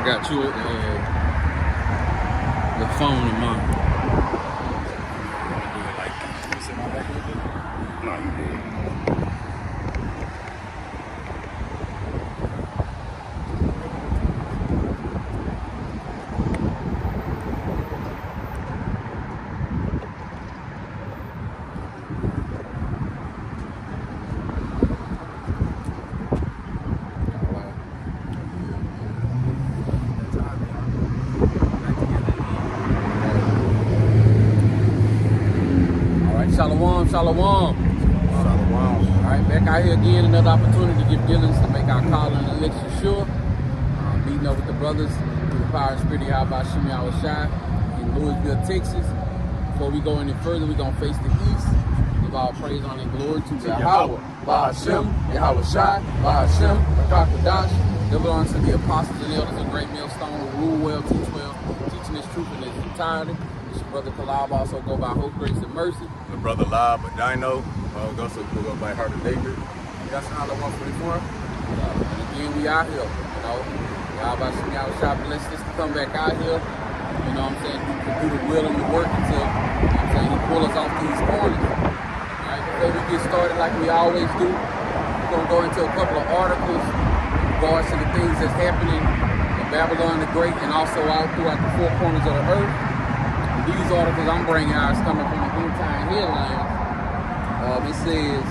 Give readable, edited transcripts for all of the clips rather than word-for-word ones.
got you the phone in mine. No, you did. Shalom, shalom. Shalom. All right, back out here again, another opportunity to give diligence to make our calling and election sure. Meeting up with the brothers through the power and spirit of Yahweh Shem Yahushai in Louisville, Texas. Before we go any further, we're going to face the east. Give all praise, honor, and glory to Yahweh, Bahashem, Yahushai, Bahashem, Rakakadash. Deliver unto the apostles and elders of Great Millstone who rule well, teach well, teaching this truth in its entirety. This your brother Kalab, also go by Hope, Grace, and Mercy. The brother Lab Dino, also go by Heart of David. That's all I want for And again, we out here, you know. Yahweh Shem Yahushai blessed us to come back out here. You know what I'm saying? To do the will and the work until, you know what I'm saying, he pull us off these corners. All right, before we get started like we always do, we're going to go into a couple of articles in regards to the things that's happening in Babylon the Great and also out throughout the four corners of the earth. And these articles I'm bringing out is coming from the entire headlines. It says,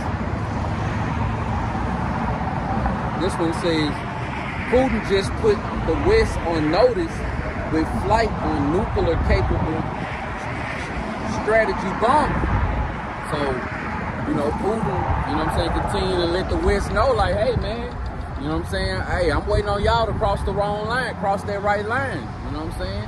this one says, Putin just put the West on notice with flight on nuclear capable strategy bombing. So, you know, Putin, you know what I'm saying, continue to let the West know, like, hey, man, you know what I'm saying, hey, I'm waiting on y'all to cross the wrong line, cross that right line, you know what I'm saying?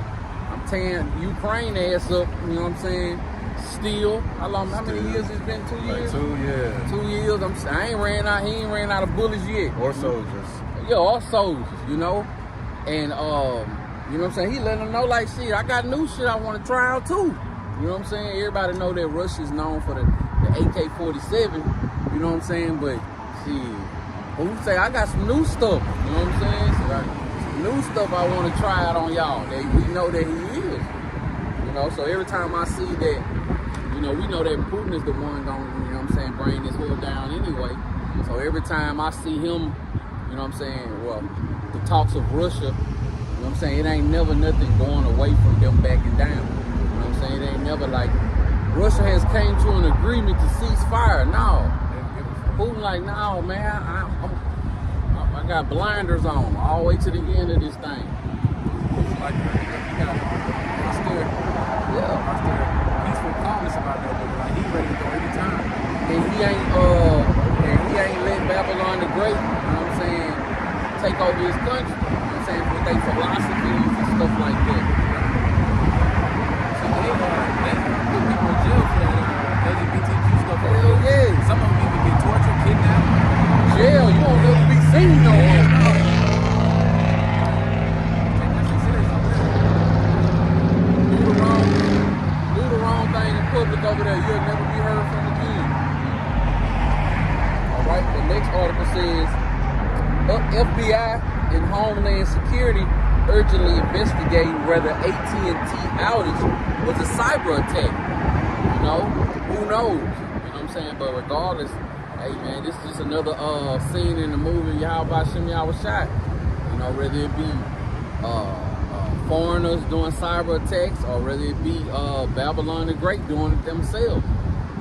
I'm tearing Ukraine ass up, you know what I'm saying? Still, how many years it's been? 2 years? Like 2 years. 2 years. He ain't ran out of bullets yet. Or soldiers. Yeah, or soldiers, you know? And, you know what I'm saying? He letting them know, like, shit, I got new shit I want to try out, too. You know what I'm saying? Everybody know that Russia's known for the AK-47, you know what I'm saying? But, shit, who say, I got some new stuff, you know what I'm saying? So, some new stuff I want to try out on y'all. That we know that he is. You know, so every time I see that, you know, we know that Putin is the one going, you know what I'm saying, bring this whole down anyway. So every time I see him, you know what I'm saying, well, the talks of Russia, you know what I'm saying, it ain't never nothing going away from them backing down. You know what I'm saying? It ain't never like, Russia has came to an agreement to cease fire. No. Putin like, no, man, I got blinders on all the way to the end of this thing. Like, peaceful calmness about that, but like, he ready to go every time. And he ain't let Babylon the Great, you know what I'm saying, take over his country. You know what I'm saying, with their philosophies and stuff like that. So they put people in jail for that LGBTQ stuff. Hell yeah. Some of them even get tortured, kidnapped. Jail, you won't never be seen no more. Do the wrong thing in public over there, you'll never be heard from again. All right, the next article says, FBI and Homeland Security urgently investigating whether AT&T outage was a cyber attack. You know, who knows? You know what I'm saying? But regardless, hey man, this is just another scene in the movie Yahweh Shem Yahushai. You know, whether it be foreigners doing cyber attacks or whether it be Babylon the Great doing it themselves.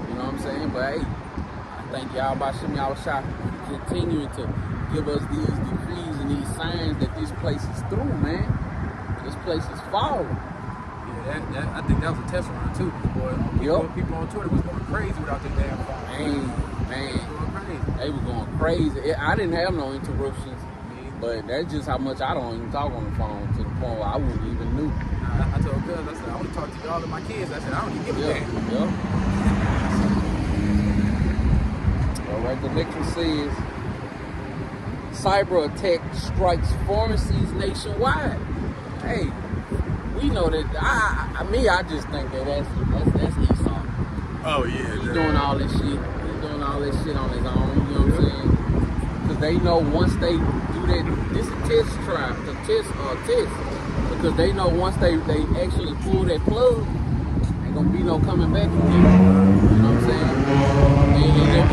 You know what I'm saying? But hey, I thank Yahweh Shem Yahushai for continuing to give us these decrees and these signs that this place is through, man. This place is falling. Yeah, I think that was a test run too. Boy, people on Twitter was going crazy without their damn phone. Man, they were going crazy. I didn't have no interruptions, but that's just how much I don't even talk on the phone to the point where I wouldn't even knew. I told Cuz, I said, I want to talk to y'all and my kids. I said, I don't even give a damn. All right, the next one says, cyber attack strikes pharmacies nationwide. Hey, we know that. I just think that that's Esau. Oh yeah. He's doing all this shit. He's doing all this shit on his own. You know what I'm saying? Because they know once they do that, this is a test trial, the test, because they know once they actually pull that plug, ain't gonna be no coming back from it. You know what I'm saying?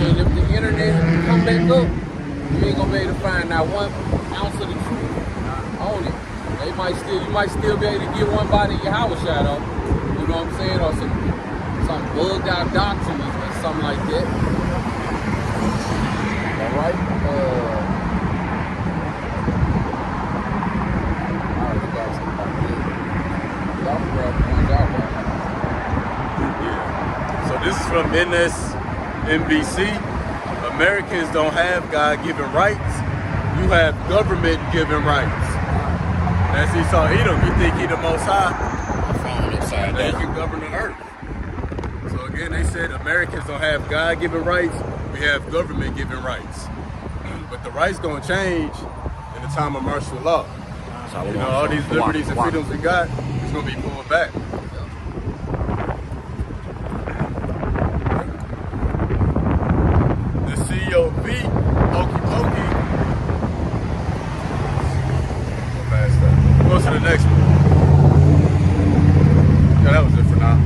And if the internet come back up, you ain't gonna be able to find out 1 ounce of the truth on it. You might still be able to get one body in your house shot off. You know what I'm saying? Or some bugged out doctrine or something like that. All right. So this is from NBC. Americans don't have God-given rights. You have government-given rights. That's Esau Edom. You think he the Most High? They can govern the earth. So again, they said Americans don't have God-given rights. We have government-given rights. But the rights gonna change in the time of martial law. You know, all these liberties and freedoms we got, it's gonna be pulled back. The COV, Okie Pokey. Go to the next one. Yeah, that was it for now.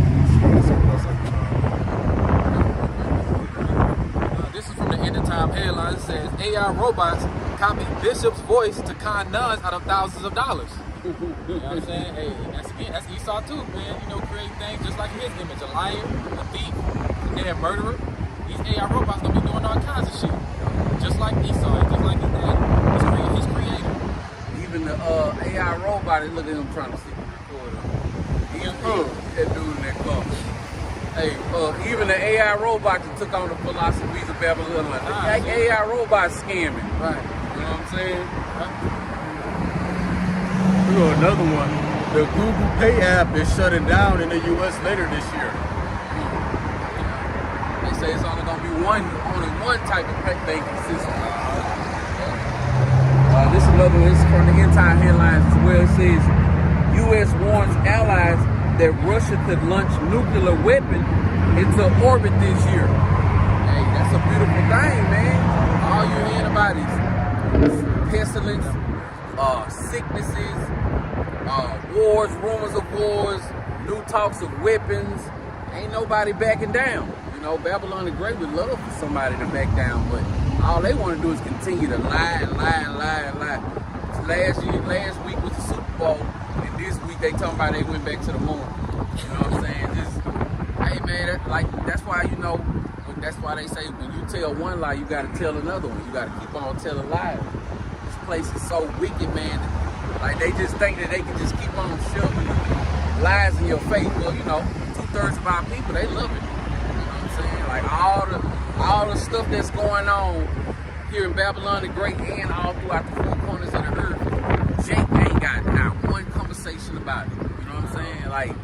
This is from the End of Time headline. It says AI robots copy Bishop's voice to con nuns out of thousands of dollars. You know what I'm saying? Hey, that's Esau too, man. You know, create things just like his image. A liar, a thief, a damn murderer. These AI robots gonna be doing all kinds of shit. Just like Esau, just like his dad, his creator. Even the AI robot, look at him trying to see the recorder. That dude in that car. Hey, even the AI robot that took on the philosophies of Babylon, like AI robot scamming. Right. You know what I'm saying? We got another one. The Google Pay app is shutting down in the U.S. later this year. They say it's only gonna be only one type of banking system. This is another one. This is from the End Time headlines as well. It says U.S. warns allies that Russia could launch nuclear weapon into orbit this year. Hey, that's a beautiful thing, man. All you're hearing about is pestilence, sicknesses, wars, rumors of wars, new talks of weapons. Ain't nobody backing down. You know, Babylon the Great would love for somebody to back down, but all they want to do is continue to lie and lie and lie and lie. Last week was the Super Bowl, and this week they talking about they went back to the moon. You know what I'm saying? Just, hey man, that's why, you know, that's why they say when you tell one lie, you got to tell another one. You got to keep on telling lies. This place is so wicked, man. Like they just think that they can just keep on shoving lies in your face. Well, you know, 2/3 of our people, they love it. You know what I'm saying? Like all the stuff that's going on here in Babylon the Great and all throughout the four corners of the earth, Jake ain't got not one conversation about it. You know what I'm saying? Like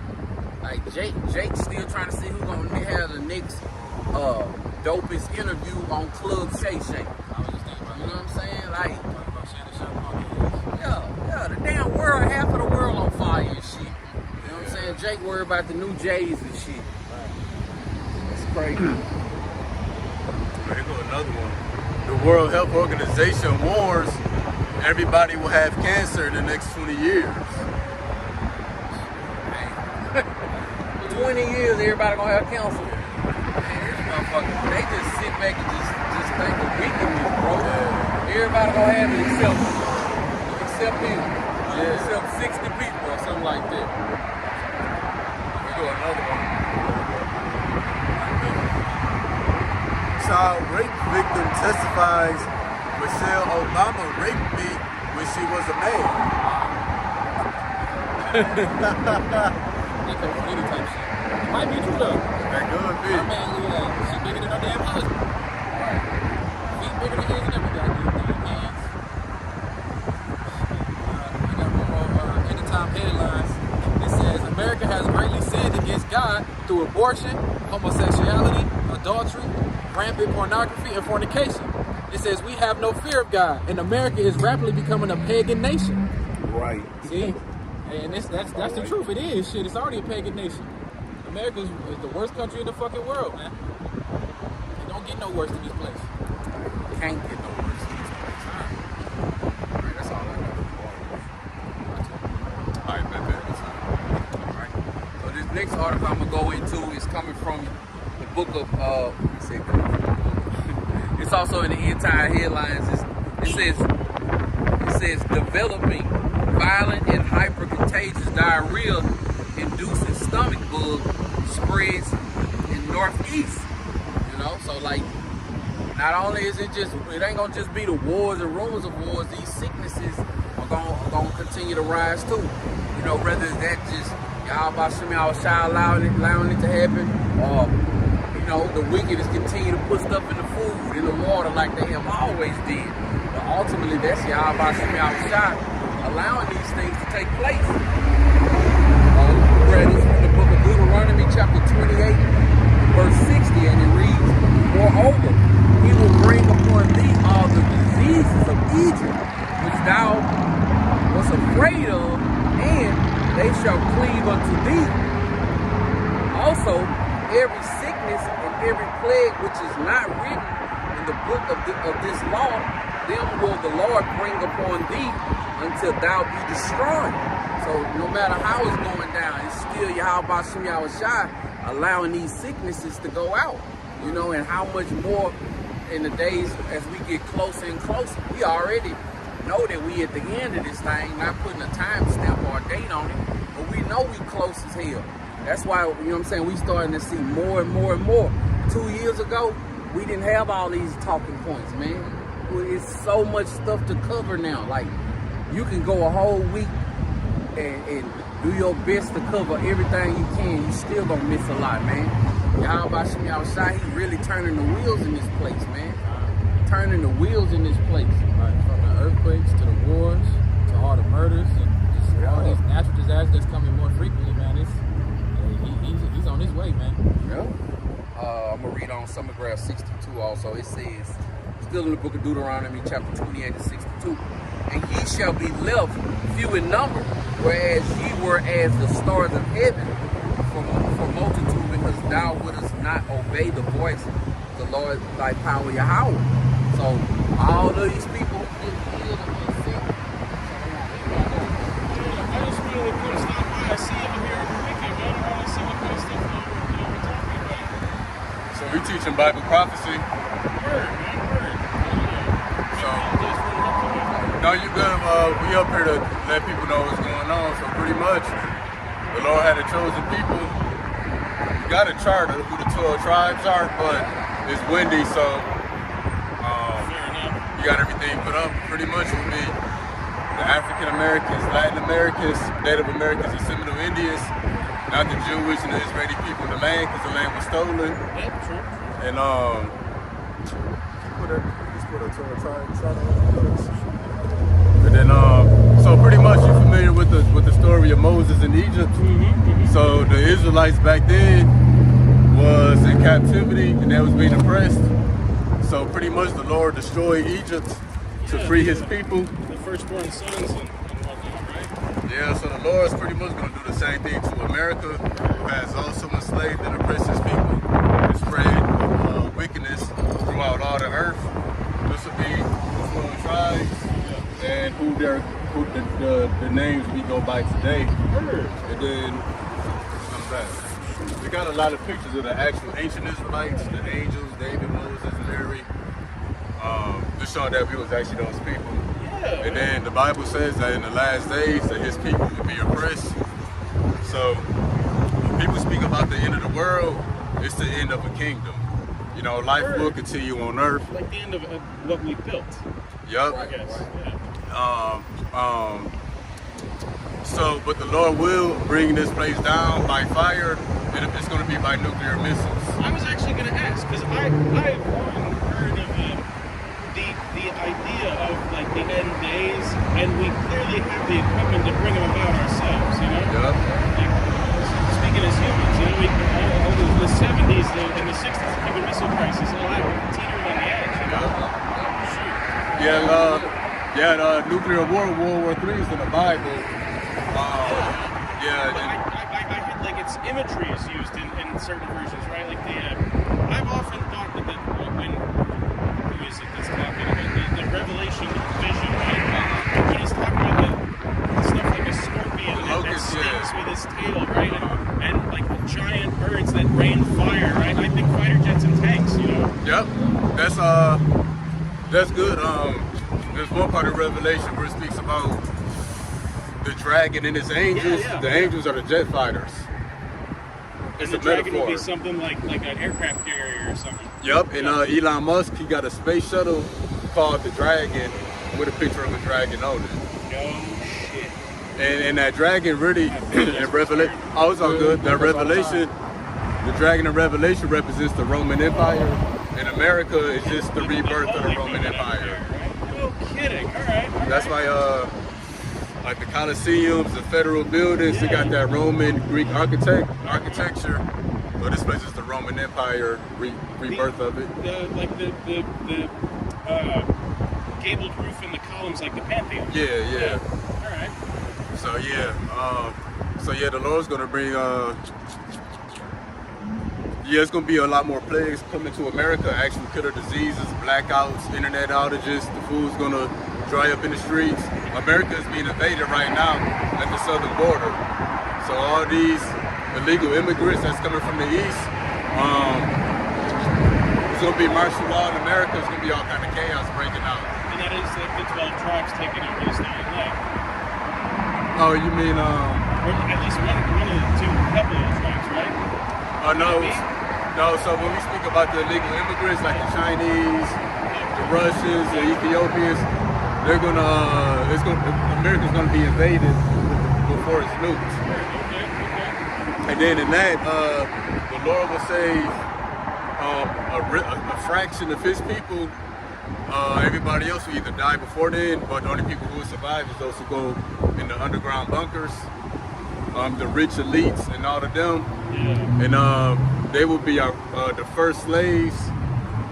Jake's still trying to see who's gonna have the next dopest interview on Club Shay Shay. You know what I'm saying? Like, yeah, the damn world, half of the world on fire and shit. You know what I'm saying? Jake worried about the new J's and shit. That's crazy. Here go another one. The World Health Organization warns everybody will have cancer in the next 20 years. 20 years, everybody gonna have cancer. Man, this motherfucker, they just sit back and just think of weakness, bro. Everybody gonna have it except him. Except 60 people or something like that. We go another one. Child rape victim testifies Michelle Obama raped me when she was a man. They come from any type of shit. It might be true though. That could be. Her man, she bigger than her damn husband. He's bigger than his and every goddamn thing. Hands. I got one more End of Time headlines. It says America has greatly sinned against God through abortion, homosexuality, adultery, rampant pornography, and fornication. It says we have no fear of God, and America is rapidly becoming a pagan nation. Right. See? And that's the truth. It is shit. It's already a pagan nation. America is the worst country in the fucking world, man. It don't get no worse than this place. Can't get no worse than this place. article I'm gonna go into is coming from the book of it's also in the entire headlines. It says developing violent and hypercontagious diarrhea inducing stomach bug spreads in Northeast. You know, so like not only is it ain't gonna just be the wars and rumors of wars, these sicknesses are gonna continue to rise too. You know, whether that just y'all about allowing it to happen, or you know, the wicked is continue to put stuff in the food, in the water like they have always did. But ultimately that's y'all about allowing these things to take place. Read this from the book of Deuteronomy chapter 28, verse 60, and it reads, moreover, he will bring upon thee all the diseases of Egypt, which thou wast afraid of, and they shall cleave unto thee. Also, every sickness and every plague which is not written in the book of this law, them will the Lord bring upon thee until thou be destroyed. So no matter how it's going down, it's still Yahweh Shem Yahushai allowing these sicknesses to go out. You know, and how much more in the days as we get closer and closer. We already know that we at the end of this thing, not putting a time stamp or a date on it, but we know we close as hell. That's why, you know what I'm saying, we starting to see more and more and more. 2 years ago, we didn't have all these talking points, man. It's so much stuff to cover now. Like, you can go a whole week and do your best to cover everything you can. You still gonna miss a lot, man. Yahweh Shem Yahushai, he really turning the wheels in this place, man. Turning the wheels in this place. Right, from the earthquakes to the wars to all the murders and just all these natural disasters that's coming more frequently, man. He's on his way, man. Yeah. I'm gonna read on Summergrass 62 also. It says, still in the book of Deuteronomy, chapter 28 and 62, and ye shall be left few in number, whereas ye were as the stars of heaven for multitude, because thou wouldest not obey the voice of the Lord thy power Yahweh. So all of these people get healed and get sick. I just really put a stop by. I see him here every weekend, man. I want to see what kind of stuff we're talking about. So we teaching Bible prophecy. Word, man, word. So, no, you good. We up here to let people know what's going on. So pretty much, the Lord had a chosen people. You got a chart of who the 12 tribes are, but it's windy, so you got everything put up. Pretty much it would be the African Americans, Latin Americans, Native Americans, and Seminole Indians, not the Jewish and the Israeli people in the land, because the land was stolen. Yeah, true. And and then so pretty much you're familiar with the story of Moses in Egypt. So the Israelites back then was in captivity and they was being oppressed. So pretty much the Lord destroyed Egypt to free his people. The firstborn sons and whatnot, right? Yeah, so the Lord is pretty much going to do the same thing to America, who has also enslaved and oppressed his people and spread wickedness throughout all the earth. This will be the 12 tribes and who the names we go by today. And then I'm back. We got a lot of pictures of the actual ancient Israelites, the angels, David, Moses, Mary. Just showing that we was actually those people. Yeah. And then the Bible says that in the last days that his people will be oppressed. So when people speak about the end of the world, it's the end of a kingdom. You know, life will continue on earth. Like the end of what we built, Yup. I guess. Yeah. So, but the Lord will bring this place down by fire, and it's going to be by nuclear missiles. I was actually going to ask, because I've long heard of the idea of like the end days, and we clearly have the equipment to bring them about ourselves, you know? Yup. Like, speaking as humans, you know, over the 70s and the 60s, the Cuban Missile Crisis, all that, we're teetering on the edge, you know? Shoot. Yeah, nuclear war, World War III is in the Bible. But I had like its imagery is used in certain versions, right? Like I've often thought that when who is it that's talking about the Revelation vision, right? When he's talking about the stuff like a scorpion that stings with his tail, right? And like the giant jets and tanks, you know. Yep, that's good. There's one part of Revelation where it speaks about the dragon and his angels. Yeah. The angels are the jet fighters. And It's the a dragon would metaphor. be something like an aircraft carrier or something. Yep, and Elon Musk, he got a space shuttle called the Dragon with a picture of a dragon on it. No shit. And that dragon really, in Revelation, oh, it's all good. That Revelation, the dragon in Revelation represents the Roman Empire. In America, it's just the rebirth of the Roman Empire. No kidding. All right. That's why, like the Colosseums, the federal buildings, they got that Roman Greek architecture. So this place is the Roman Empire rebirth of it. The gabled roof and the columns like the Pantheon. Yeah. All right. So yeah, the Lord's gonna bring. It's gonna be a lot more plagues coming to America. Actual killer diseases, blackouts, internet outages. The food's gonna dry up in the streets. America is being invaded right now at the southern border. So all these illegal immigrants that's coming from the east, it's gonna be martial law in America. It's gonna be all kind of chaos breaking out. And that is like the 12 tribes taking over the state of life. Oh, you mean Or at least one of the two, couple of the tribes, right? No. So when we speak about the illegal immigrants, like the Chinese, the Russians, the Ethiopians, America's gonna be invaded before it's nuked. Okay. And then in that, the Lord will save a fraction of His people. Everybody else will either die before then, but the only people who will survive is those who go in the underground bunkers, the rich elites and all of them. Yeah. And they will be the first slaves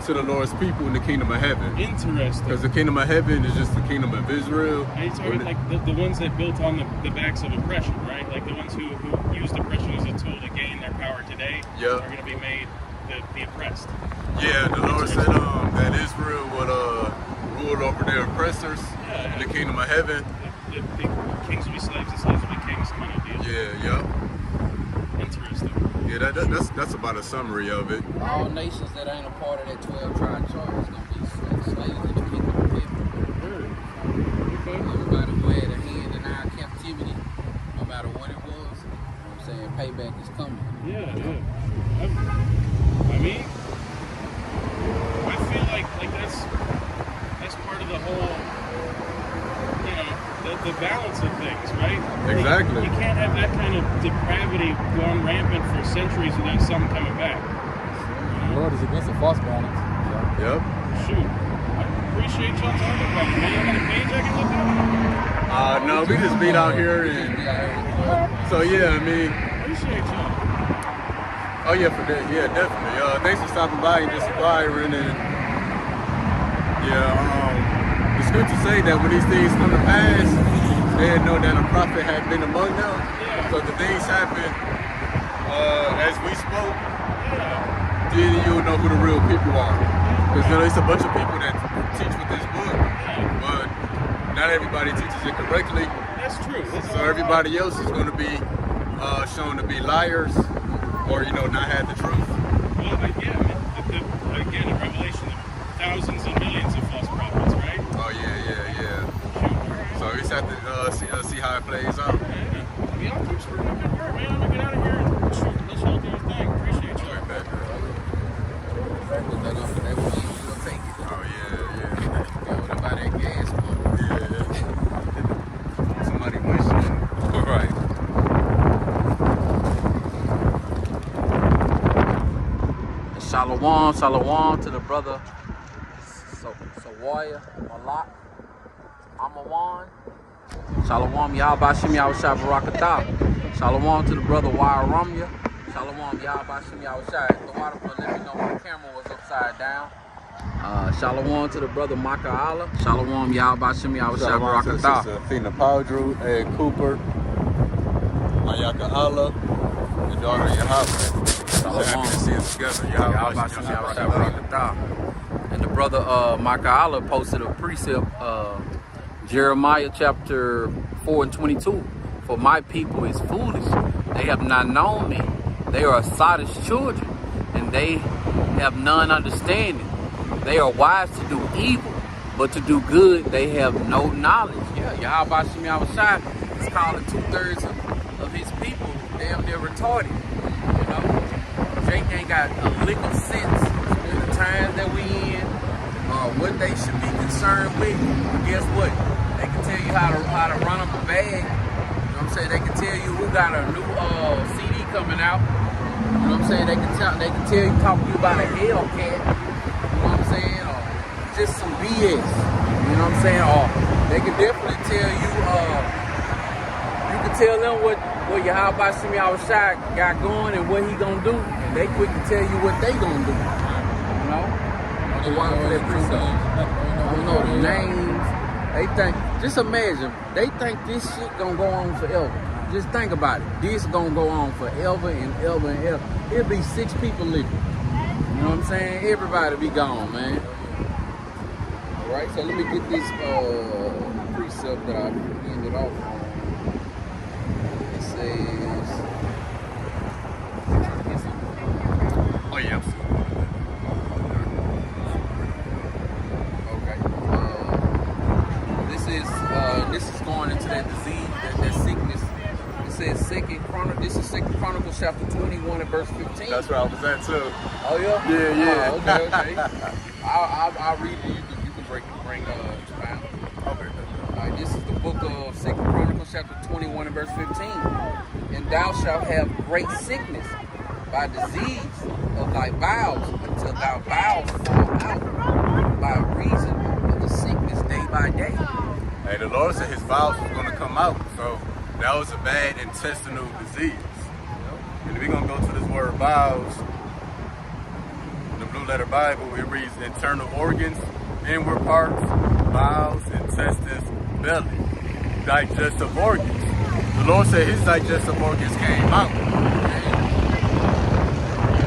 to the Lord's people in the kingdom of heaven. Interesting. Because the kingdom of heaven is just the kingdom of Israel. Are you talking like the ones that built on the backs of oppression, right? Like the ones who used oppression as a tool to gain their power today Yeah. are going to be made the oppressed. Yeah, the Lord said that Israel would rule over their oppressors in the kingdom of heaven. The kings will be slaves and slaves will be kings kind of deal. Yeah. Interesting. Yeah, that's about a summary of it. All nations that ain't a part of that 12 tribe chart is gonna be slaves in the kingdom of heaven. Everybody who had a hand in our captivity, no matter what it was, you know what I'm saying, payback is coming. Yeah. I mean, I feel like that's part of the whole, the balance of things, right? Exactly. You can't have that kind of depravity going rampant for centuries without something coming back. The Lord is against the false balance. Yep. Shoot. I appreciate y'all talking about it, man. You got a page I can look at? No, we just meet out here, and so yeah, I mean, Appreciate y'all. oh yeah, for that, yeah, definitely. Thanks for stopping by and just inquiring, and the scriptures say that when these things come to pass, they know that a prophet had been among them. So the things happen as we spoke. Then you'll know who the real people are. Because there's a bunch of people that teach with this book, but not everybody teaches it correctly. That's true. So everybody else is going to be shown to be liars, or not have the truth. Well, again, in Revelation, thousands and millions of false prophets, right? Oh yeah. So we just have to see how it plays out. Y'all keep screwing up your work, man. I'm gonna get out of here and shoot. Let y'all do your thing. Appreciate y'all. Oh yeah. About that gas money. Yeah. Somebody wishing. Right. Shalom to the brother Sawaya Malak Amawan. Shalom Yahabashim Yahushai Barakatah. Shalom to the brother Wire Ramya. Shalom Yahabashim Yahushai. The water for let me know my camera was upside down. Shalom to the brother Maka Allah. Shalom Yahabashim Yahushai Barakatah. Athena Powdrew, Ed Cooper, Mayaka Allah, and daughter Yahweh. So happy to see us together. Yahabashim Yahushai Barakatah. And the brother Maka Allah posted a precept, Jeremiah chapter 4:22. For my people is foolish. They have not known me. They are sottish children, and they have none understanding. They are wise to do evil, but to do good they have no knowledge. Yeah, Yahweh Shem Yahushai is calling 2/3 of his people damn near retarded. You know, Jake ain't got a lick of sense in the times that we in, what they should be concerned with. But guess what? They can tell you how to run up a bag. You know what I'm saying? They can tell you who got a new CD coming out. You know what I'm saying? They can tell you, talk to you about a Hellcat. You know what I'm saying? Or just some BS. You know what I'm saying? Or they can definitely tell you, you can tell them what Yahweh Shem Yahushai got going and what he gonna do, and they quick to tell you what they gonna do. You know? They want that good stuff. Don't know the names. They think, just imagine, they think this shit gonna go on forever. Just think about it. This gonna go on forever and ever and ever. It'll be 6 people living. You know what I'm saying? Everybody be gone, man. Alright, so let me get this precept that I ended off on. It says, Oh yeah. okay. This is going into that disease, that sickness. It says this is 2 Chronicles chapter 21 and verse 15. That's where I was at too. Oh yeah? Yeah. Oh, okay. I'll read it. You can bring expound. Okay. Alright, this is the book of 2 Chronicles chapter 21 and verse 15. And thou shalt have great sickness by disease of thy bowels until thy bowels fall out by reason of the sickness day by day. Hey, the Lord said his bowels was going to come out, so that was a bad intestinal disease. And if we're going to go to this word bowels, in the Blue Letter Bible, it reads internal organs, inward parts, bowels, intestines, belly, digestive organs. The Lord said his digestive organs came out.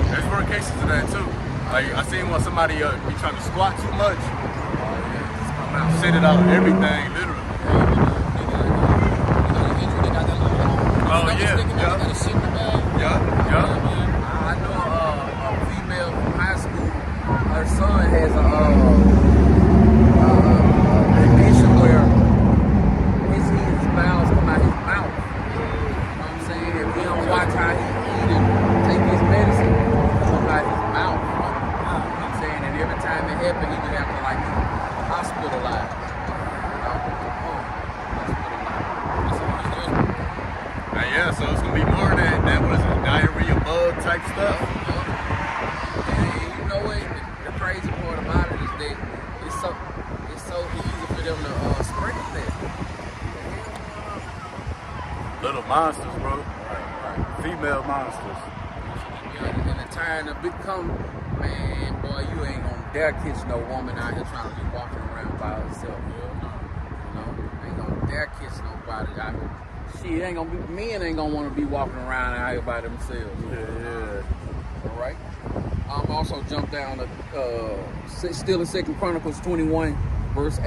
There's more cases of that too. Like I seen when somebody be trying to squat too much, shit it out everything, literally. Oh yeah. I know a female from high school. Her son has a condition where his bowels come out his mouth. You know what I'm saying? If he don't watch how he eat and take his medicine, it come out his mouth. You know what I'm saying? And every time it happened, he would have to like hospitalize. Yeah, so it's gonna be more than that was diarrhea bug type stuff. And you know what? The crazy part about it is that it's so easy for them to spread that. Little monsters, bro. Right. Female monsters. Yeah, and the time to become, man, boy, you ain't gonna dare catch no woman out here trying to be walking around by herself. You know, ain't gonna dare catch nobody out here. Shit, men ain't gonna want to be walking around out here by themselves. Yeah. All right. I'm also jumped down to still in 2 Chronicles 21, verse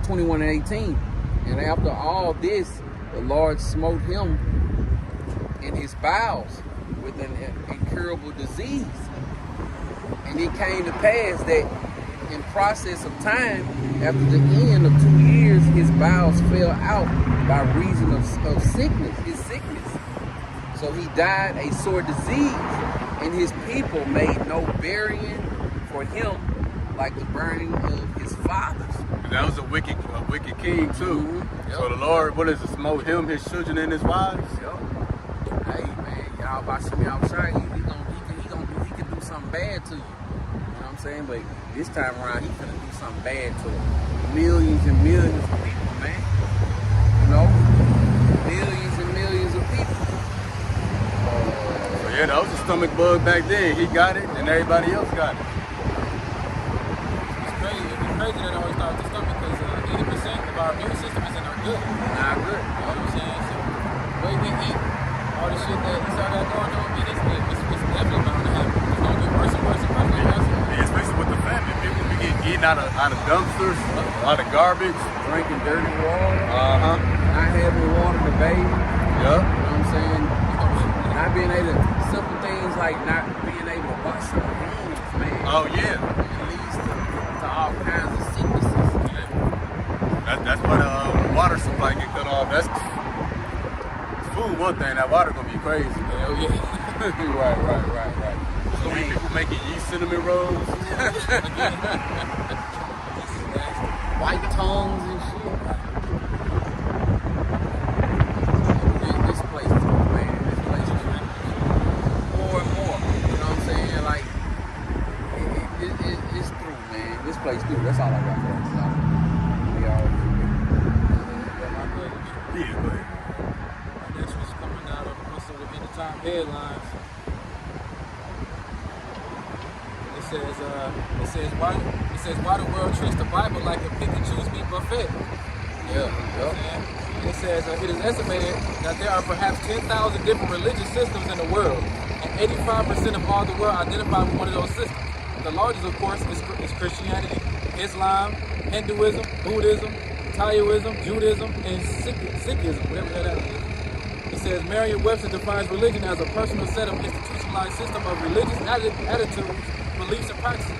21 and 18. And after all this, the Lord smote him in his bowels with an incurable disease. And it came to pass that in process of time, after the end of 2 years, his bowels fell out by reason of sickness, his sickness. So he died a sore disease, and his people made no burying for him like the burning of his fathers. That was a wicked king too. Mm-hmm. Yep. So the Lord, what is it, smote him, his children, and his wives? Yep. Hey man, y'all about to me outside, he can do something bad to you. You know what I'm saying? But this time around, he's gonna do something bad to millions and millions of people, man. You know? Millions and millions of people. So yeah, that was a stomach bug back then. He got it, and everybody else got it. It's crazy that it always starts with the stomach because 80% of our immune system is in our gut. Not good. You know what I'm saying? So the way we eat, all the shit that Esau got going on, man, it's definitely bound to happen. It's gonna get worse and worse and worse and worse. Yeah, especially with the family. People be getting eaten out of dumpsters, out of garbage. Drinking dirty water. Uh-huh. Not having water to bathe. Yeah. You know what I'm saying? Not being able to, simple things like not being able to wash your hands, man. Oh yeah. It leads to all kinds of sicknesses. That's why the water supply get cut off. That's food one thing. That water gonna be crazy. Hell yeah. right. There's gonna be people making yeast cinnamon rolls. White tongues and shit. This place is man. This place is more and more. You know what I'm saying? Like, it's through, man. This place through. That's all I got for us. We all Yeah, but Next one's coming out of some of the end-of-time headlines. It says why the world treats the Bible like a pick and choose meat buffet. yeah. It says it is estimated that there are perhaps 10,000 different religious systems in the world, and 85% of all the world identify with one of those systems. The largest, of course, is Christianity, Islam, Hinduism, Buddhism, Taoism, Judaism, and Sikhism, whatever that is. It says Merriam-Webster defines religion as a personal set of institutionalized system of religious attitudes, beliefs, and practices,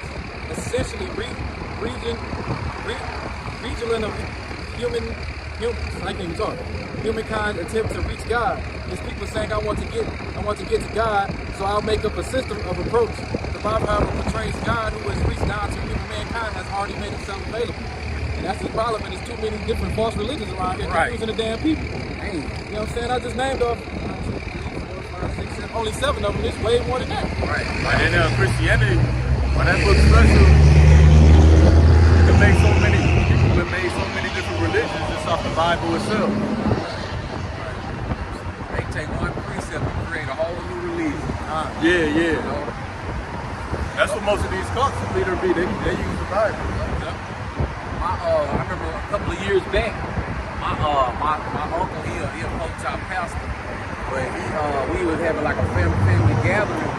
essentially regional of humankind's attempt to reach God. It's people saying, I want to get to God, so I'll make up a system of approach. The Bible, however, portrays God who has reached down to human mankind has already made himself available. And that's the problem, and there's too many different false religions around here confusing the damn people. Dang. You know what I'm saying? I just named off 1, 2, 3, 4, 5, 6, 7, only 7 of them. It's way more than that. right. And then Christianity, when that book's special, you can make so many people have made so many different religions just off the Bible itself. They take one precept and create a whole new religion. Yeah. You know? That's what most of these cults leaders be. They use the Bible. I remember a couple of years back, my uncle, he a pork chop pastor, but we was having like a family gathering.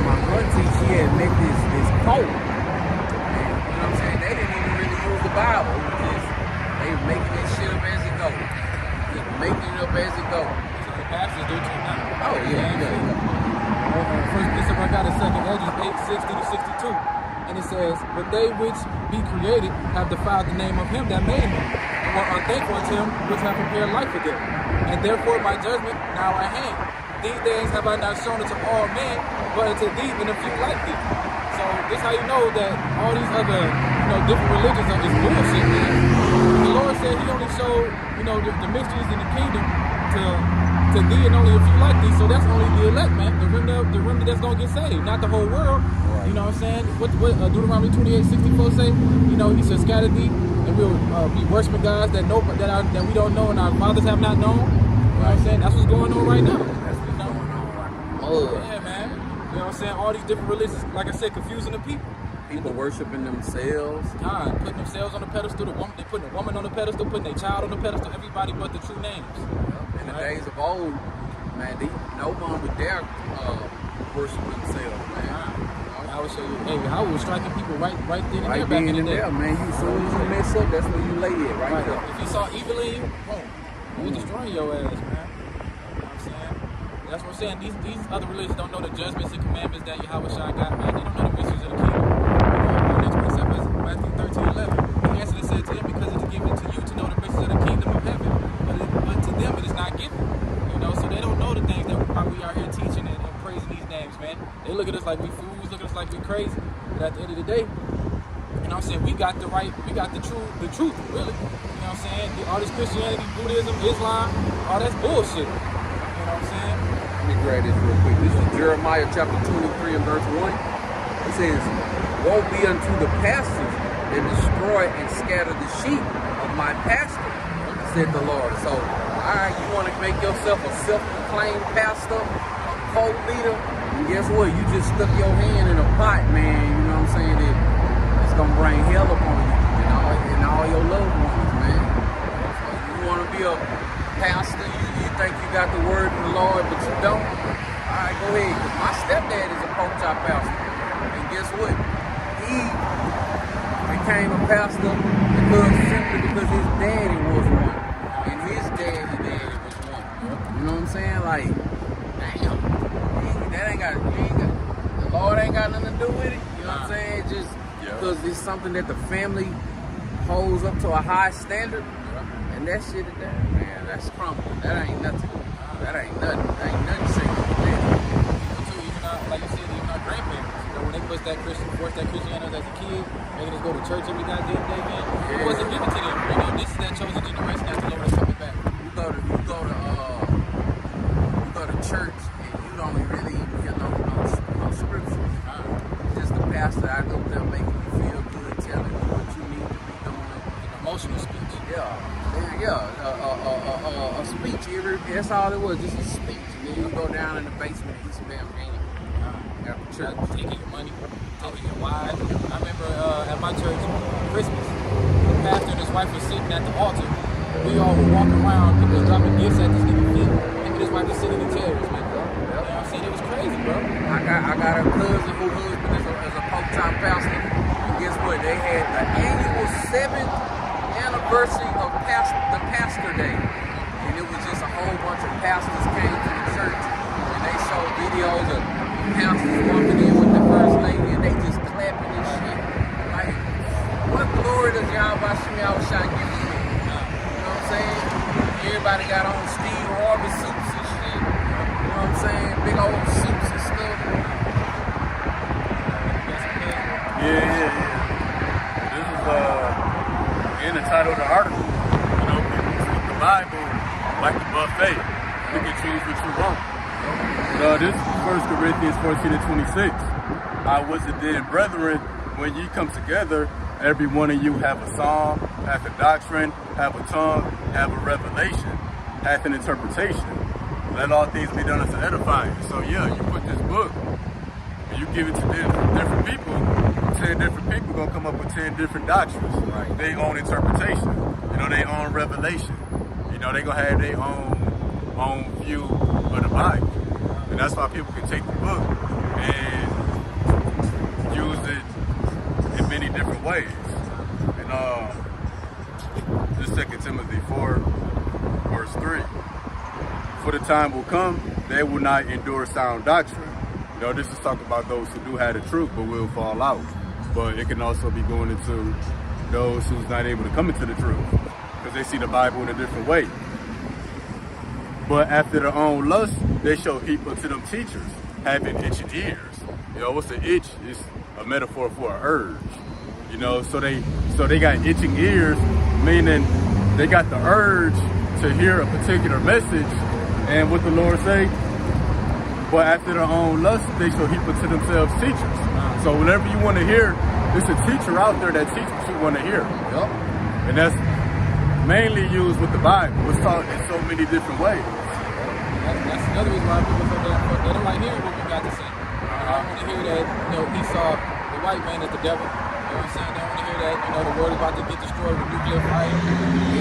My auntie, she had met this pope, and you know what I'm saying, they didn't even really use the Bible. It was just, they were making that shit up as it go. Just making it up as it go. The pastors do too now. Oh yeah. First precept I got is 2 Ezra 8:60 to 62. And it says, but they which be created have defied the name of him that made them, and were unthankful unto him which have prepared life for them. And therefore my judgment now at hand. These days have I not shown it to all men, but unto thee and a few like thee. So this how you know that all these other, different religions is bullshit, man. The Lord said he only showed, the mysteries in the kingdom to thee and only a few like thee. So that's only the elect, man. The remnant that's gonna get saved, not the whole world. Right. You know what I'm saying? What Deuteronomy 28:64 say? He shall scatter thee, and we'll be worshiping gods that we don't know and our fathers have not known. You know what I'm saying? That's what's going on right now. That's what's going on. Oh, Yeah, man. You know what I'm saying? All these different religions, like I said, confusing the people. people worshiping themselves. God, putting themselves on the pedestal. They putting a woman on the pedestal, putting their child on the pedestal. Everybody but the true names. In the days of old, man, no one would dare worship themselves, man. I would show you, I was striking people right then and Right there back then in the and day. there, man. As soon as you mess up, that's when you lay it right there. If you saw evil in you, boom, you was destroying your ass, man. You know what I'm saying? That's what I'm saying. These other religions don't know the judgments and commandments that Yahweh Shai got, man. They don't know the mysteries of the kingdom. The next precept is Matthew 13:11. He answered and said to him, because it is given to you to know the mysteries of the kingdom of heaven, but to them it is not given. So they don't know the things that why we are here teaching and praising these names, man. They look at us like we fools, look at us like we crazy. But at the end of the day, I'm saying, we got the truth, really. You know what I'm saying? All this Christianity, Buddhism, Islam, all that's bullshit. You know what I'm saying? Let me grab this real quick. This is Jeremiah chapter 23 and verse 1. It says, woe be unto the pastors that destroy and scatter the sheep of my pasture, said the Lord. So, alright, you want to make yourself a self-proclaimed pastor, a cult leader, and guess what? You just stuck your hand in a pot, man. You know what I'm saying? It's going to bring hell upon you and all your loved ones, man. So you want to be a pastor, you think you got the word of the Lord, but you don't? Alright, go ahead. Because my stepdad is a pork chop pastor. And guess what? He became a pastor simply because his daddy was one. And his daddy was one. You know what I'm saying? Like, damn. The or it ain't got nothing to do with it. You know what I'm Nah. saying? Just Yeah. because it's something that the family holds up to a high standard, Yeah. and that shit, man, that's crumble. That ain't nothing. That ain't nothing. That ain't nothing sacred. Man. People too, even our, like you said, even our grandparents. You know, when they forced that Christianity as a kid, making us go to church every goddamn day, man. It Yeah. wasn't given to them. You know, this is that chosen generation that the Lord is coming back. You go to church and you don't really hear no scriptures. Just the pastor out there making you feel good, telling you what you need to be doing. Emotional speech. A speech. That's all it was, just a speech. And then you go down in the basement and eat some damn candy after church. Taking your money, taking your wives. I remember at my church, Christmas, the pastor and his wife were sitting at the altar. We all were walking around, people was dropping gifts at this nigga feet. Him and his wife was sitting in chairs, man. You know what I'm saying? It was crazy, bro. I got a cousin whose husband is a Pope Top pastor. And guess what? They had the annual 7th anniversary of the Pastor Day. And it was just a whole bunch of pastors came to the church and they showed videos of pastors walking in with the first lady and they just clapping and shit. Like, what glory does Yahweh Shem Yahushua give you? You know what I'm saying? Everybody got on Steve Harvey suits and shit. You know what I'm saying? Big old suits and stuff. Yeah. This is in the title of the article. You know, people treat the Bible like a buffet. You can choose what you want. So this is 1 Corinthians 14:26. I was the then brethren, when ye come together, every one of you have a psalm, hath a doctrine, have a tongue, have a revelation, hath an interpretation. Let all things be done unto edifying. So yeah, you put this book, and you give it to different people, 10 different people gonna come up with 10 different doctrines. Right. They own interpretation. You know, they own revelation. You know, they gonna have their own view of the Bible. And that's why people can take the book and use it in many different ways. And this 2 Timothy 4, verse 3. For the time will come, they will not endure sound doctrine. You know, this is talking about those who do have the truth but will fall out. But it can also be going into those who's not able to come into the truth because they see the Bible in a different way. But after their own lust, they shall heap unto them teachers, having itching ears. You know, what's an itch? It's a metaphor for an urge. You know, so they got itching ears, meaning they got the urge to hear a particular message. And what the Lord say, but after their own lust, they shall heap unto themselves teachers. So whenever you want to hear, there's a teacher out there that teaches what you want to hear. Yup. And that's mainly used with the Bible. It's taught in so many different ways. That's another reason why people they don't like hearing what we got to say. They don't want to hear that, you know, Esau, the white man, is the devil. You know what I'm saying? They don't want to hear that, you know, the world is about to get destroyed with nuclear fire.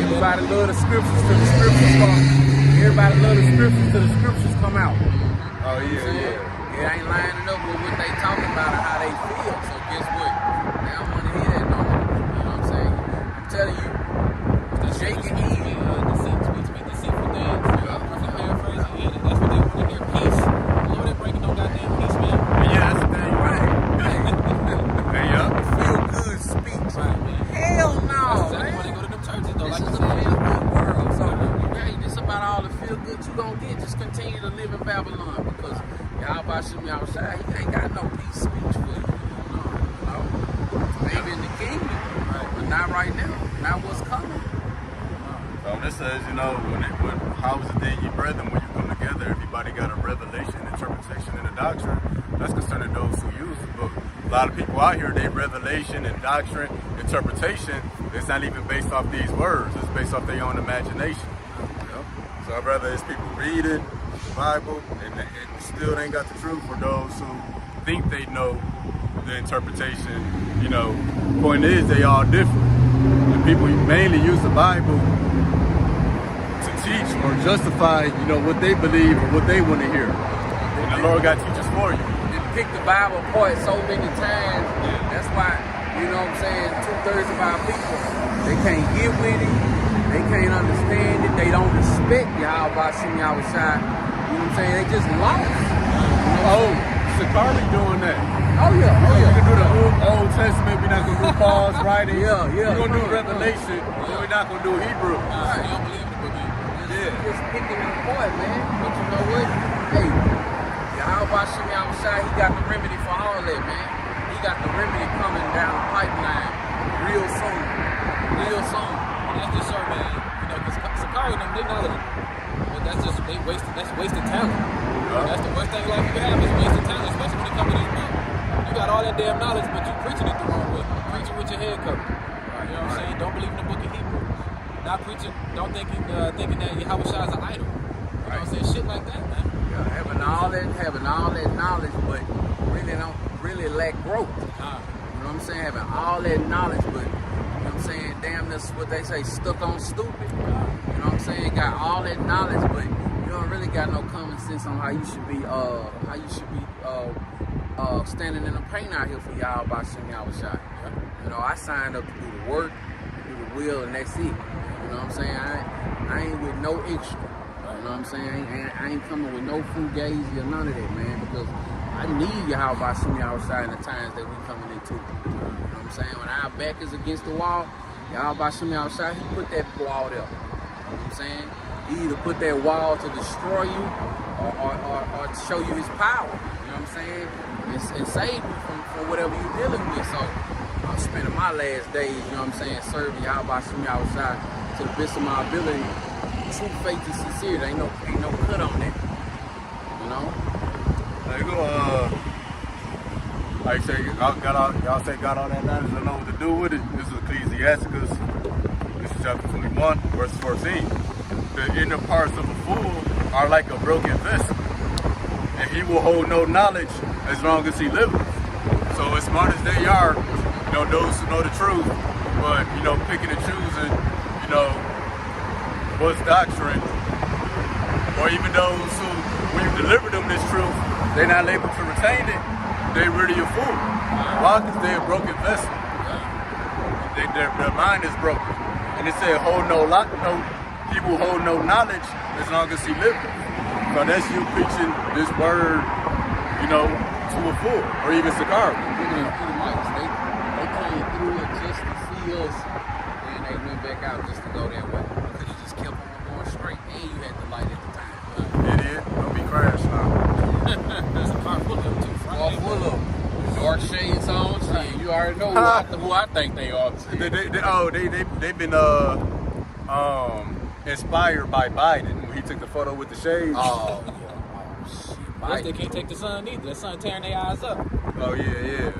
Everybody love the scriptures till the scriptures come. Everybody love the scriptures till the scriptures come out. Oh It ain't lining up with what they talking about and how they feel. So guess what? They don't want to hear that no more. You know what I'm saying? I'm telling you, Jake and Eve. Deceitful things. Roughly paraphrasing, yeah, that's what they want to hear. Peace. Lord, they're breaking no goddamn peace, man. Yeah, that's the thing, right? Hey, yeah. Feel good speech. Right, man. Hell no, That's exactly man. why they go to them churches, though. This Like is I a said, feel good world. So, hey, this about all the feel good you gonna get. Just continue to live in Babylon because Yahweh Shem Yahushua, he ain't got no peace speech for you. No. Maybe in the kingdom, but not right now. Not what's coming. So this says, you know, how is it that you brethren, when you come together, everybody got a revelation, interpretation, and a doctrine. That's concerning those who use the book. A lot of people out here, they revelation and doctrine, interpretation, it's not even based off these words. It's based off their own imagination. You know? So I'd rather it's people reading the Bible and still they ain't got the truth, for those who think they know the interpretation. You know, point is they all different. And people mainly use the Bible to teach or justify, you know, what they believe or what they want to hear. And the Lord got teachers for you. They pick the Bible apart so many times. That's why, you know what I'm saying, 2/3 of our people, they can't get with it. They can't understand it. They don't respect Yahweh Shem Yahushua. You know what I'm saying? They just lost. Oh, Sakari doing that. Oh yeah, oh We yeah. can do the Old Testament. We're not gonna do Paul's writing. Yeah, yeah. We're gonna do Revelation, but we're not gonna do Hebrew. You don't believe in the book either. Yeah. Just picking them apart, man. But you know what? Hey, Yahweh Shem Yahushai, he got the remedy for all that, man. He got the remedy coming down the pipeline real soon. Real soon. And that's just so, man, you know, because Sakari, them, they knowledgeable. But that's just, that's wasted talent. That's the worst thing life you can have is wasted talent, especially when it comes to this book. You got all that damn knowledge, but you preaching it the wrong way. Preaching with your head covered. You know what I'm saying? Don't believe in the book of Hebrews. Not preaching, don't thinking that Yahweh Shai is an idol. You know what I'm saying? Shit like that, man. Yeah, having all that knowledge, but really lack growth. You know what I'm saying? Having all that knowledge, but you know what I'm saying? Damn, that's what they say, stuck on stupid. You know what I'm saying? Got all that knowledge, but you don't really got no common sense on how you should be standing in the paint out here for Yahweh Shem Yahushai. You know, I signed up to do the work, do the will, and that's it. You know what I'm saying? I ain't with no extra. You know what I'm saying? I ain't coming with no fugazi or none of that, man, because I need Yahweh Shem Yahushai in the times that we coming into. You know what I'm saying? When our back is against the wall, Yahweh Shem Yahushai, he put that wall there. You know what I'm saying? He either put that wall to destroy you or to show you his power. You know what I'm saying? And save you from whatever you're dealing with. So I'm spending my last days, you know what I'm saying, serving Yahweh Shem Yahushai to the best of my ability. True faith and sincerity. Ain't no cut on that. You know? There you go. Like you say, y'all say got all that knowledge and know what to do with it. This is Ecclesiasticus. This is chapter 21, verse 14. The inner parts of a fool are like a broken vessel, and he will hold no knowledge as long as he liveth. So as smart as they are, you know, those who know the truth, but you know, picking and choosing, you know, what's doctrine, or even those who, when you deliver them this truth, they're not able to retain it, they really a fool. Why? Because they're a broken vessel. Their mind is broken. And it said, he will hold no knowledge as long as he lives. So that's you preaching this word, you know, to a fool, or even Sakari. They came through it just to see us, and they went back out just to go that way. Because you just kept on going straight, and you had the light at the time. Idiot, don't be crashed now. There's a car full of them, too. All full of them. Dark shades on, shit. You already know who I think they are. They've been inspired by Biden when he took the photo with the shades. Oh, yeah. Oh, shit. Plus, they can't take the sun either. The sun tearing their eyes up. Oh yeah.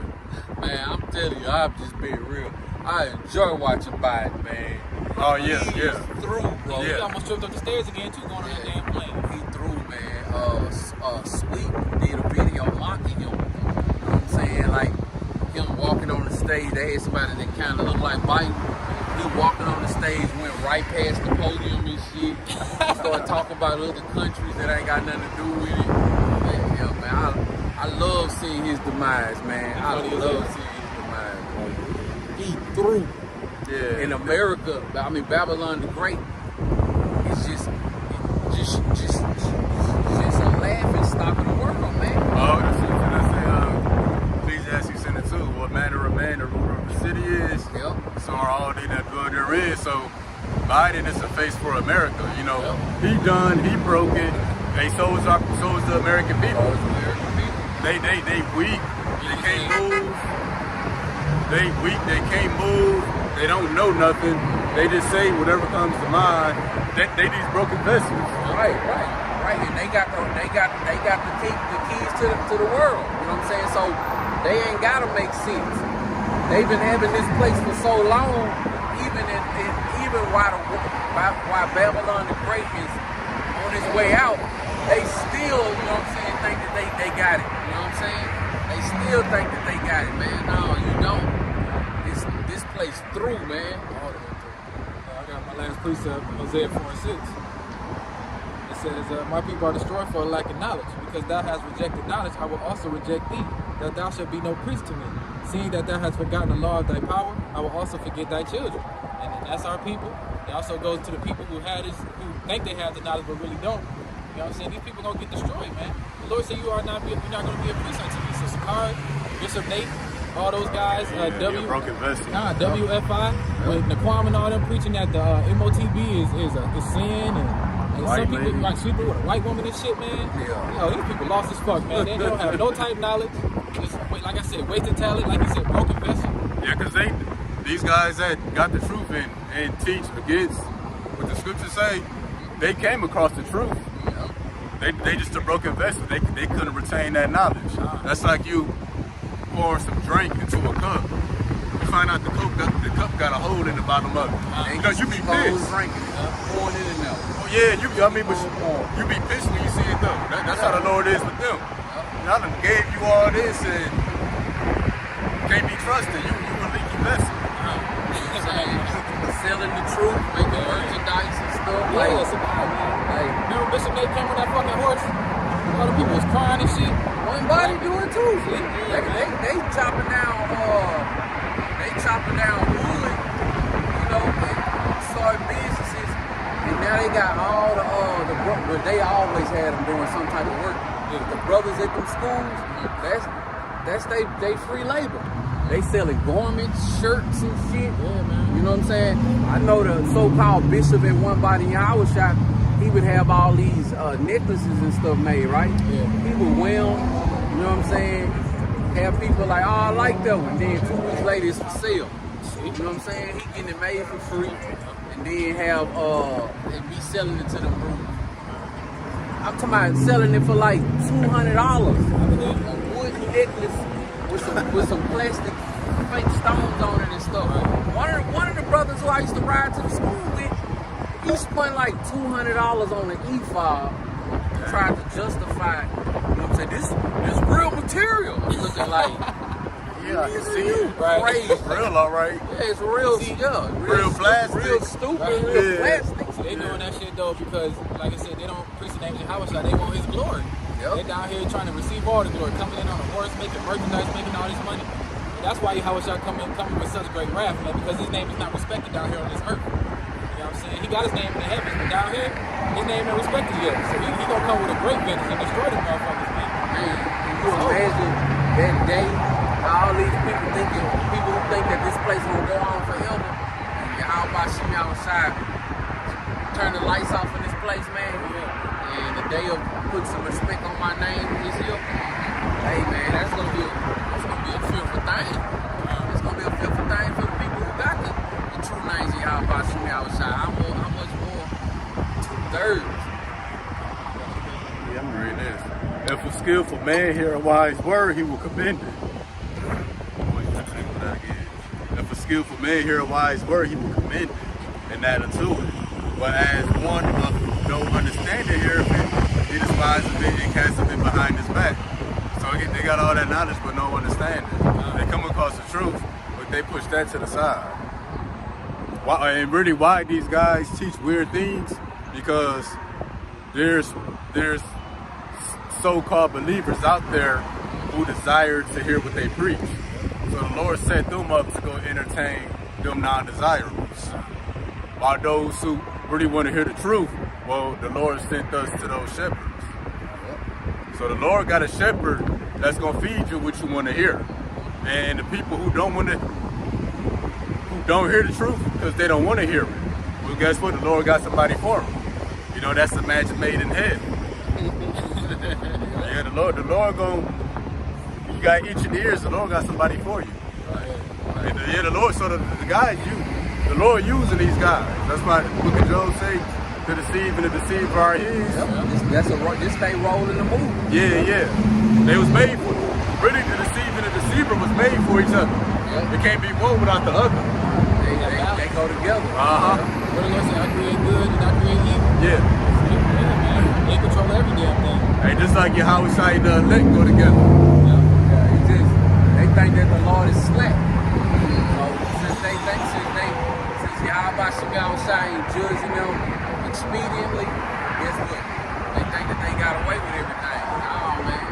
Man, I'm telling you, I'm just being real. I enjoy watching Biden, man. Oh yeah. He's through, bro. He Yeah. almost tripped up the stairs again, too, going on that damn plane. He through, man. Sweet did a video mocking him. You know what I'm saying? Like, him walking on the stage. They had somebody that kind of looked like Biden. He walking on the stage, went right past the podium and shit. Started talking about other countries that ain't got nothing to do with it. Man, I love seeing his demise, man. I love seeing his demise, bro. He through. Yeah. In America, I mean, Babylon the Great, it's just a laughing stock of the world, man. Oh, that's Ecclesiastes in it too. What manner of man the ruler of the city is, Yep. so are all they that dwell therein. So Biden is a face for America. You know, he done, he broke it. Hey, so is the American people. They weak. They can't move. They weak. They can't move. They don't know nothing. They just say whatever comes to mind. They these broken vessels. Right. And they got the keys to the world. You know what I'm saying? So they ain't gotta make sense. They've been having this place for so long, even while Babylon the Great is on its way out, they still, you know what I'm saying, think that they got it. You know what I'm saying? They still think that they got it, man. No, you don't. This place through, man. I got my last precept, Hosea 4:6. It says, my people are destroyed for a lack of knowledge. Because thou hast rejected knowledge, I will also reject thee, that thou shalt be no priest to me. Seeing that thou hast forgotten the law of thy power, I will also forget thy children. And that's our people. It also goes to the people who think they have the knowledge but really don't. know what I'm saying? These people gonna get destroyed, man. The Lord said you're not gonna be a priest unto me. So Sakari, Bishop Nate, all those guys, broken vessel. WFI, with Naquam and all them preaching that the MOTB is sin and some people like sleeping with a white woman and shit, man. Yeah. These people lost as fuck, man. They don't have no type knowledge. Just, like I said, wasted talent, like you said, broken vessel. Yeah, because these guys that got the truth and teach against what the scriptures say, they came across the truth. They just a broken vessel. They couldn't retain that knowledge. That's like you pour some drink into a cup. You find out the cup got a hole in the bottom of it. Because you be pissed. Drinking, pouring it in there. Oh yeah, but you be pissed when you see it though. That's how the Lord is with them. I done gave you all this and can't be trusted. You a leaky vessel. Selling the truth, making merchandise and stuff. Yeah, it's about, man. Hey, Remember Bishop Nate came on that fucking horse? All the people was crying and shit. one body do it too. They chopping down wood, you know, and start businesses, and now they got all but they always had them doing some type of work. The brothers at them schools, that's they free labor. They selling garments, shirts and shit. Yeah, man. You know what I'm saying? I know the so-called bishop at One Body in our shop, he would have all these necklaces and stuff made, right? Yeah. He would wear them, you know what I'm saying? Have people like, oh, I like that one. Then 2 weeks later, it's for sale. You know what I'm saying? He getting it made for free, and then have and be selling it to them groups. I'm talking about selling it for like $200. A wood necklace with some plastic fake stones on it and stuff. One of the brothers who I used to ride to the school with, he spent like $200 on an ephod. Tried to justify, you know what I'm saying? This real material. I'm looking like, Yeah, I can see it. Crazy. It's real, all right. Yeah, it's real stuff. Real plastic. Real stupid, Right. real Yeah. plastic. See, they doing that shit though because, like I said, they don't preach the name of Yahushua. They want His glory. Yep. They're down here trying to receive all the glory, coming in on a horse, making merchandise, making all this money. That's why Yahushua coming with such great wrath, man, because His name is not respected down here on this earth. You know what I'm saying? He got His name in the heavens, but down here, His name ain't respected yet. So he gonna come with a great vengeance and destroy these motherfuckers, man. Man, can you imagine that day? All these people who think that this place will go on forever. And how about Shimmy outside? Turn the lights off in this place, man. And the day of putting some respect on my name is here. Hey, man, that's gonna be a fearful thing. It's gonna be a fearful thing for the people who got the true names of how about Shimmy outside. How much more? 2/3. Yeah, I'm reading this. If a skillful man hear a wise word, he will commend it. If a skillful man hear a wise word, he will commend it and add unto it. But as one of no understanding heareth it, he despises it and casteth it behind his back. So they got all that knowledge but no understanding. They come across the truth, but they push that to the side. And really why these guys teach weird things? Because there's so-called believers out there who desire to hear what they preach. So the Lord set them up to go entertain them non-desirables. While those who really want to hear the truth, well, the Lord sent us to those shepherds. So the Lord got a shepherd that's going to feed you what you want to hear. And the people who don't hear the truth because they don't want to hear it, well, guess what? The Lord got somebody for them. You know, that's the match made in heaven. Yeah, the Lord you got itching ears, the Lord got somebody for you. And the Lord, so the guys, the Lord using these guys. That's why the book of Job say, to deceive and to deceive are his. Yep. This thing rolling the movie. Yeah. They was made for it. Really, the deceiver and the deceiver was made for each other. Yep. It can't be one without the other. They go together. Uh-huh. What the Lord say, I create good and I create evil. Yeah. Yeah, man. They control every damn thing. Hey, just like your house and the elect go together. Yeah, they think that the Lord is slack. So since Yahweh Shimmy outside and judging them expediently, guess what? They think that they got away with everything. Oh man,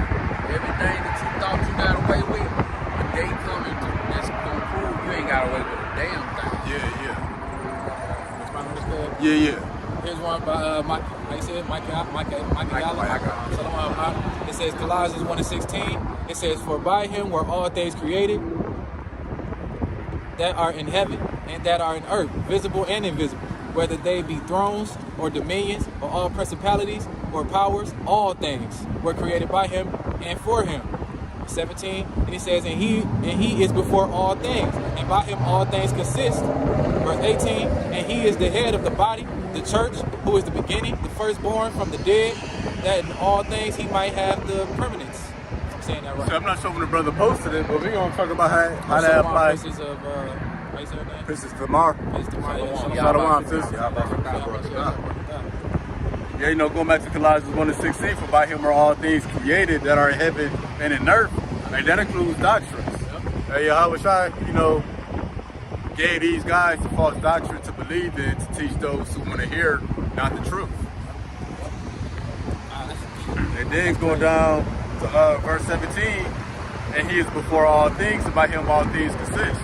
everything that you thought you got away with, a day coming that's gonna prove you ain't got away with a damn thing. Yeah. Which one understood? Yeah. Here's one by Mike. How you say it? Mike Allen. It says Colossians 1:16. It says, "For by him were all things created that are in heaven and that are in earth, visible and invisible, whether they be thrones or dominions or all principalities or powers, all things were created by him and for him." 17, and he says, and he is before all things, and by him all things consist. Verse 18, and he is the head of the body, the church, who is the beginning, the firstborn from the dead, that in all things he might have the permanence. I'm saying that right. So I'm not sure when the brother posted it, but we're going to talk about how that applies. Princess of, how you say her name? Princess Tamar. Princess Tamar, yeah. Shalom, sis. Yeah, you know, going back to Colossians 1:16, for by him are all things created that are in heaven and in earth. Like, that includes doctrines. Hey, Yahweh Shai, you know, gave these guys the false doctrine to believe in, to teach those who want to hear not the truth. And then going down to verse 17, and he is before all things, and by him all things consist.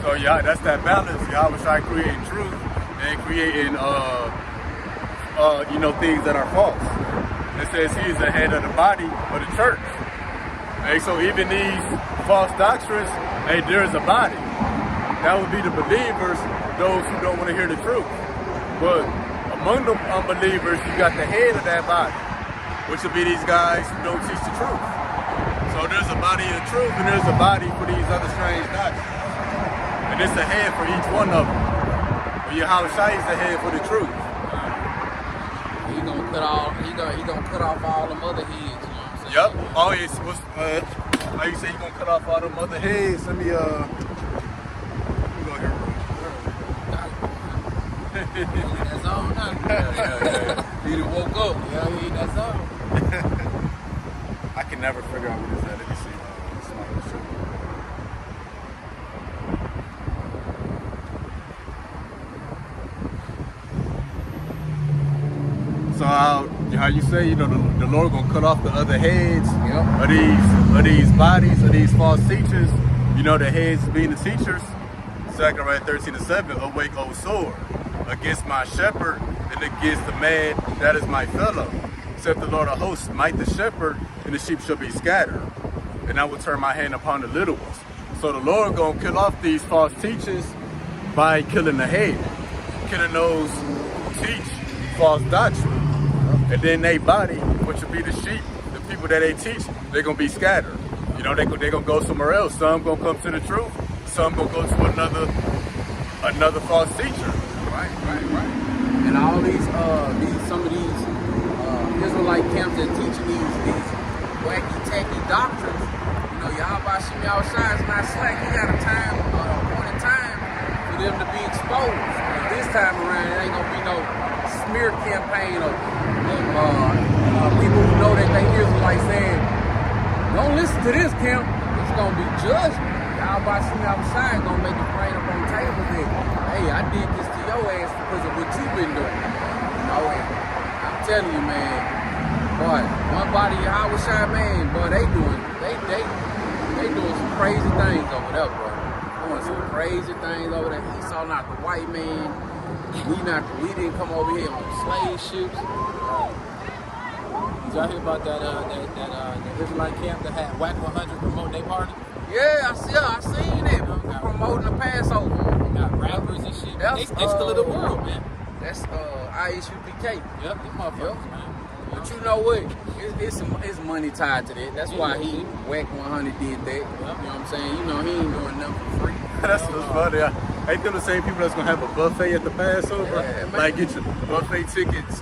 So yeah, that's that balance. Yahweh Shai creating truth and creating you know, things that are false. It says he is the head of the body of the church. Hey, so even these false doctrines, hey, there's a body. That would be the believers, those who don't want to hear the truth. But among the unbelievers, you got the head of that body, which would be these guys who don't teach the truth. So there's a body of truth, and there's a body for these other strange doctrines. And it's the head for each one of them. But Yahweh Shai is the head for the truth. He gonna cut off all them other heads, you know what I'm saying? Yep. Oh, it's how you say you gonna cut off all them other heads? Let me go here. That's all now. Yeah. He done woke up. Yeah, that's all. I can never figure out what is that. Let me see. So how you say, you know, the Lord gonna cut off the other heads of these bodies, of these false teachers. You know, the heads being the teachers. Zechariah 13:7, awake, O sword, against my shepherd and against the man that is my fellow. Saith the Lord of hosts, might the shepherd, and the sheep shall be scattered. And I will turn my hand upon the little ones. So the Lord gonna kill off these false teachers by killing the head, killing those who teach false doctrine. And then they body, which will be the sheep, the people that they teach, they're gonna be scattered. You know, they're gonna go somewhere else. Some gonna come to the truth, some gonna go to another false teacher. Right. And all some of these Israelite camps that teaching these wacky tacky doctrines, you know, Yahweh Shem Yahushua is not slack. He got a point in time for them to be exposed. And this time around, it ain't gonna be no smear campaign of people who know that they Israelites saying, don't listen to this camp. It's gonna be judgment. Yahweh Shem Yahushua is gonna make it rain up on tables that, hey, I did this to your ass because of what you've been doing. You know, and I'm telling you, man, boy, one body Yahweh Shai, man, boy, they doing some crazy things over there, bro. Doing some crazy things over there. Esau not the white man. We didn't come over here on slave ships. Did y'all hear about that Israelite camp that had Whack 100 promoting their party? Yeah, I seen it. Promoting the Passover. Got rappers and shit. They still in the world, man. That's ISUPK. Yep, them motherfuckers, man. But you know what? It's money tied to that. That's why he Whack 100 did that. You know what I'm saying? You know, he ain't doing nothing for free. That's what's funny. Ain't them the same people that's gonna have a buffet at the Passover? Yeah, like get your buffet tickets.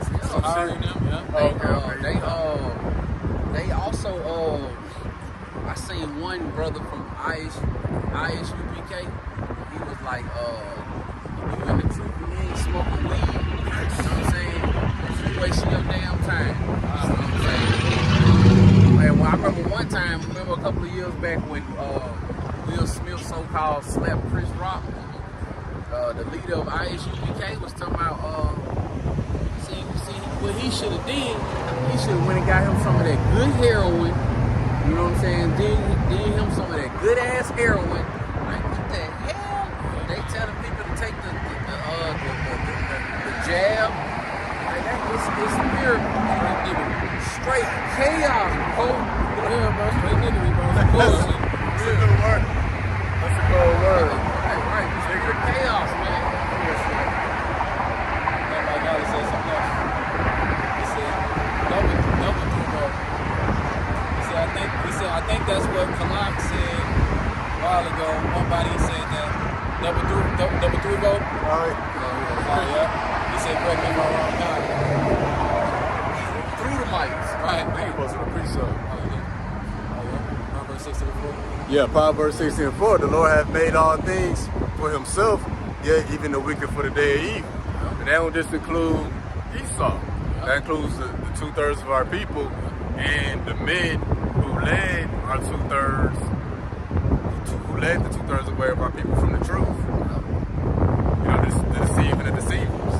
They also I seen one brother from ISUPK. He was like, you in the truth, you ain't smoking weed. You know what I'm saying? You wasting your damn time. You know what I'm saying? And I remember one time, a couple of years back when Will Smith so-called slapped Chris Rock. The leader of ISUPK was talking about, see what he should have did. He should have went and got him some of that good heroin. You know what I'm saying? Did him some of that good ass heroin. Like, what the hell? They telling people to take the jab. Number three vote. All right. Oh yeah. He said, correct me if I'm wrong. Through the mics. Right. I think he posted a pre-sub. Oh yeah. Proverbs 16:4. Yeah, Proverbs 16:4. The Lord hath made all things for himself, yet even the wicked for the day of evil. And that don't just include Esau. That includes the 2/3 of our people and the men who led our 2/3, who led the 2/3 away of our people from the truth. You know, the deceiving the deceivers.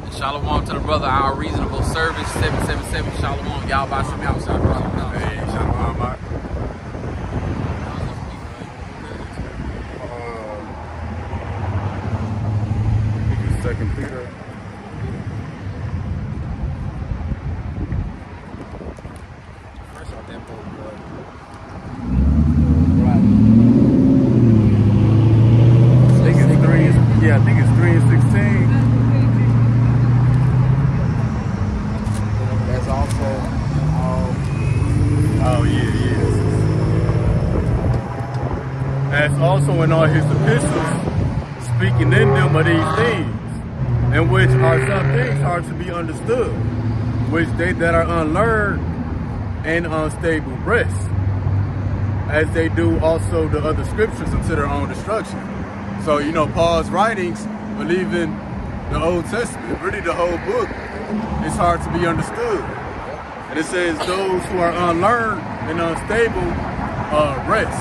And shalom to the brother, our reasonable service, 777. Shalom, y'all by some outside, brother. Hey, shalom, Mark. Second Peter. First off that vote, boy. I think it's 3. Yeah, I think it's 3 and 16. That's also, Oh yeah. As also in all his epistles, speaking in them of these things, in which are some things hard to be understood, which they that are unlearned and unstable rest, as they do also the other scriptures unto their own destruction. So, you know, Paul's writings, believing the Old Testament, really the whole book, is hard to be understood. And it says those who are unlearned and unstable rest.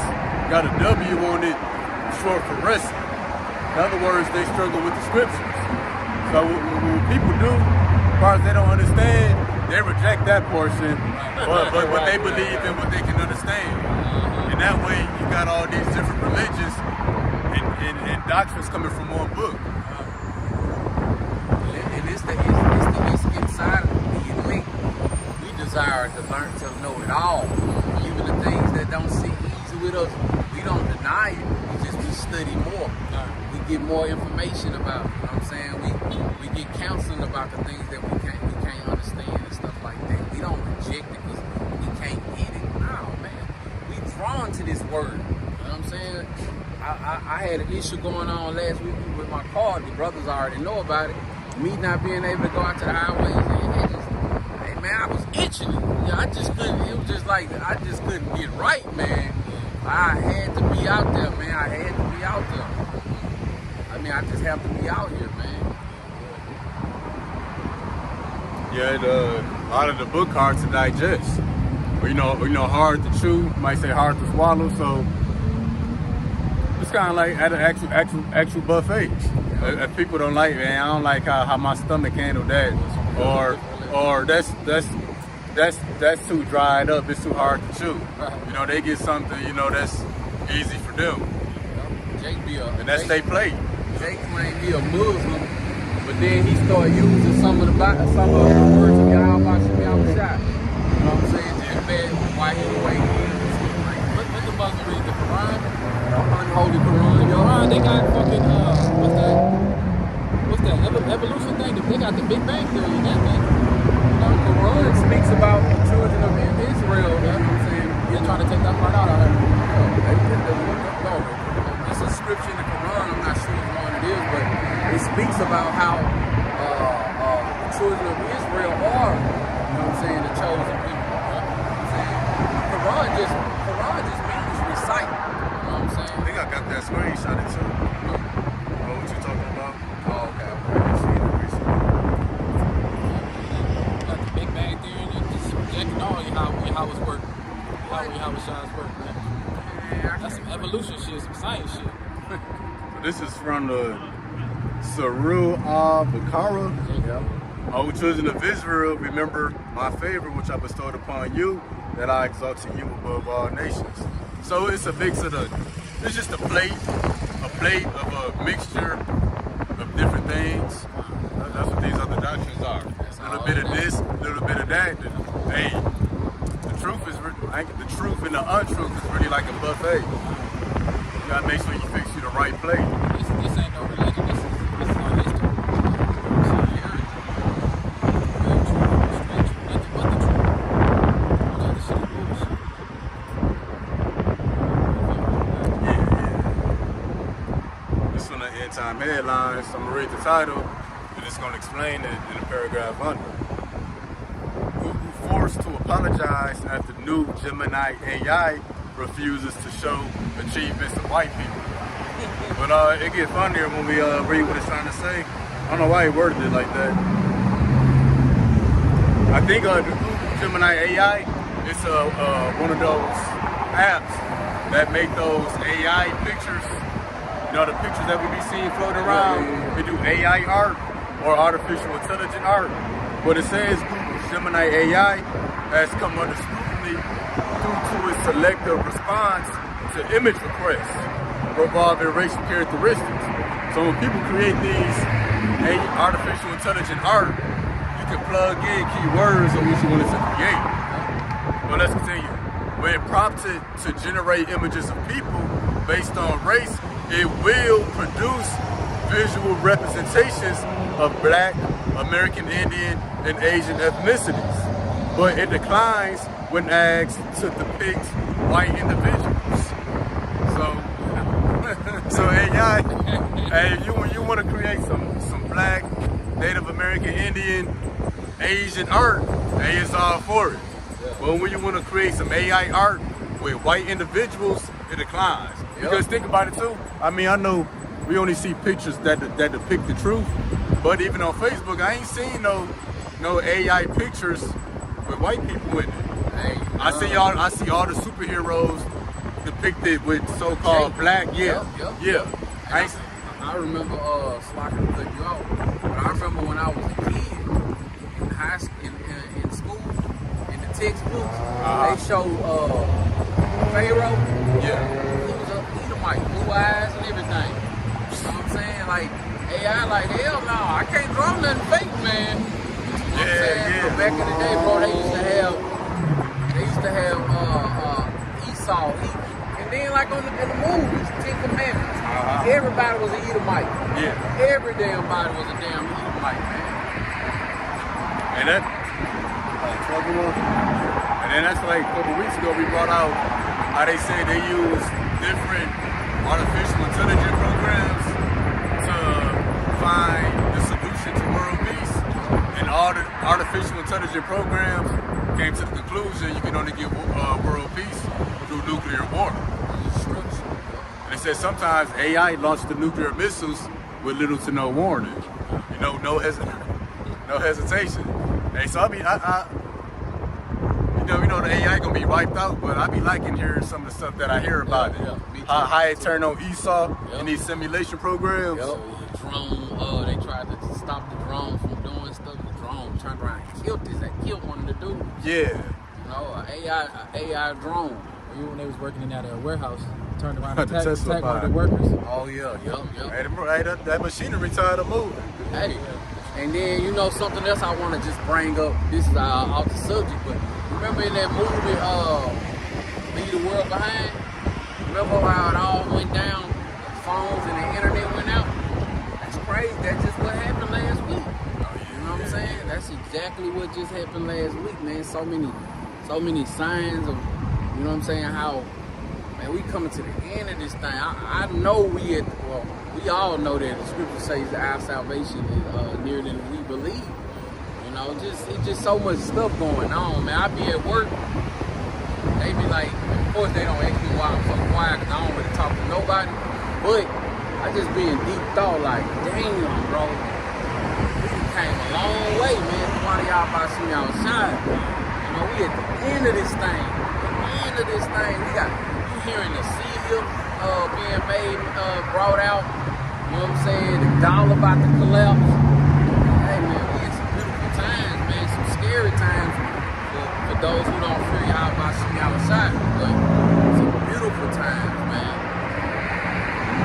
Got a W on it, short for rest. In other words, they struggle with the scriptures. So what people do, as far as they don't understand, they reject that portion, but they believe in what they can understand. And that way, you got all these different religions and doctrines coming from one book. and it's inside of the elite. We desire to learn to know it all. Even the things that don't seem easy with us, we don't deny it. We study more. We get more information about it. You know what I'm saying? We get counseling about the things that we can't understand and stuff like that. We don't reject it because we can't get it. No, man. We drawn to this word. You know what I'm saying? I had an issue going on last week with my car. The brothers already know about it. Me not being able to go out to the highways and it just, hey man, I was itching. Yeah, I just couldn't. It was just like I just couldn't get right, man. I had to be out there, man. I had to be out there. I mean, I just have to be out here, man. Yeah, a lot of the book hard to digest. Or, you know, hard to chew. You might say hard to swallow. So it's kind of like at an actual buffet. If people don't like, man, I don't like how my stomach handled that, or that's too dried up. It's too hard to chew. You know, they get something, you know, that's easy for them, and that's they plate. Jake claimed he a Muslim, but then he started using some of the words of Yahweh Shem Shai. You know what I'm saying? Just bad white way. Let the Muslim read the Quran. Unholy Quran, yo. Quran, they got fucking what's that evolution thing? They got the Big Bang Theory in that thing. The Quran speaks about the children of Israel. You know what I'm saying? They're trying to take that part out of it. It's a scripture in the Quran. I'm not sure which one it is, but it speaks about how the children of Israel are, you know what I'm saying, the chosen people. You know what I'm saying? Quran just means recite. You know what I'm saying? I think I got that screenshot too. Know what you talking about? Oh, okay. Like the Big Bang Theory and just projecting all how it's work. How it shines work, man. That's some evolution shit, some science shit. So this is from the Surah Al-Baqarah. O children of Israel, remember my favor which I bestowed upon you, that I exalted you above all nations. So it's a mix of it's just a plate of a mixture of different things. That's what these other doctrines are. A little bit of this, a little bit of that. Hey, the truth and the untruth is really like a buffet. You gotta make sure you fix you the right plate. This ain't no religion. This is our history. the end time headlines. So I'm gonna read the title, and it's gonna explain it in a paragraph under. Google forced to apologize after new Gemini AI refuses to show achievements of white people. But it gets funnier when we read what it's trying to say. I don't know why he worded it like that. I think the Google Gemini AI is one of those apps that make those AI pictures. You know, the pictures that we be seeing floating around. They do AI art or artificial intelligent art. But it says Google Gemini AI has come under scrutiny due to its selective response to image requests involving racial characteristics. So when people create these artificial intelligent art, you can plug in keywords of what you want it to create. Well, let's continue. When prompted to generate images of people based on race, it will produce visual representations of Black, American Indian, and Asian ethnicities. But it declines when asked to depict white individuals. So AI, hey, when you want to create some Black, Native American, Indian, Asian art, hey, it's all for it. But when you want to create some AI art with white individuals, it declines. Because think about it too. I mean, I know we only see pictures that depict the truth, but even on Facebook, I ain't seen no AI pictures with white people in it. Hey, I see all the superheroes depicted with so-called Black, yeah. I remember, slacking to cut you off, but I remember when I was a kid in high school, in school, in the textbooks, they showed Pharaoh. Yeah. He was a Edomite, blue eyes and everything. You know what I'm saying? Like AI, like hell no, I can't draw nothing fake, man. You know what I'm saying? But back in the day, bro, they used to have Esau. And then like in the movies, Ten Commandments, everybody was an Edomite. Yeah. Every damn body was a damn Edomite, man. And that, and then that's like a couple weeks ago we brought out how they say they use different artificial intelligence programs to find the solution to world peace. And all the artificial intelligence programs came to the conclusion you can only get world peace through nuclear war. And they said sometimes AI launched the nuclear missiles with little to no warning. You know, no hesitation. Hey, so I mean, you know, the AI gonna be wiped out, but I be liking hearing some of the stuff that I hear about it. How it turned on Esau in these simulation programs. The drone, they tried to stop the drone from doing stuff. The drone turned around and killed one of the dudes. Yeah. You know, an AI drone. Even when they was working in that warehouse, turned around and The attacked Tesla one of the bot. workers. Oh yeah, yep. Hey, that machinery tired of moving. Hey, and then you know something else I want to just bring up. This is off the subject, but remember in that movie, Leave the World Behind? Remember how it all went down? The phones and the internet went out. That's crazy. That's just what happened last week. You know what I'm saying? That's exactly what just happened last week, man. So many signs of, you know what I'm saying? How, man, we coming to the end of this thing. I know we all know that the scripture says that our salvation is nearer than we believe. You know, it's just so much stuff going on, man. I be at work, they be like, of course they don't ask me why I'm so quiet because I don't really talk to nobody, but I just be in deep thought like, damn, bro, we came a long way, man. One of y'all about to see me outside. You know, we at the end of this thing. We got, you hearing the seal being made, brought out. You know what I'm saying? The dollar about to collapse. Hey man, we in some beautiful times, man. Some scary times for those who don't fear y'all about seeing outside. But some beautiful times, man.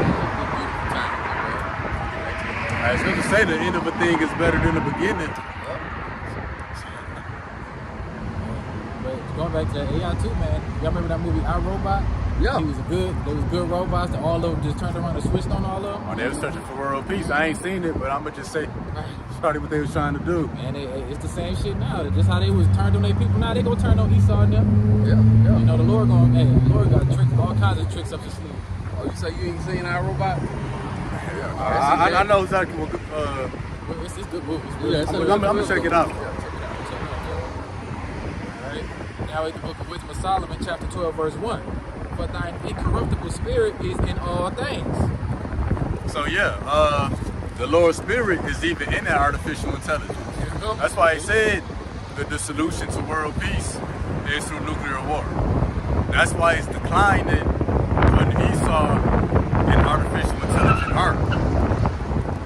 Beautiful times, man. I was going to say the end of a thing is better than the beginning. But going back to AI too, man. Y'all remember that movie I, Robot? Yeah. There was good robots that all of them just turned around and switched on all of them. Oh, they was searching for world peace. I ain't seen it, but I'm gonna just say that's probably what they was trying to do. And it's the same shit now. Just how they was turned on their people, now they gonna turn on Esau and them. Yeah. You know, the Lord got tricks, all kinds of tricks up his sleeve. Oh, you say you ain't seen our robot? I know exactly what. It's good movie. It's Yeah, good. I'm gonna check it out. Alright. Now in the book of Wisdom of Solomon, chapter 12, verse 1. For thine incorruptible spirit is in all things. So yeah, the Lord's Spirit is even in that artificial intelligence. That's why he said that the solution to world peace is through nuclear war. That's why it's declining when Esau in artificial intelligence art.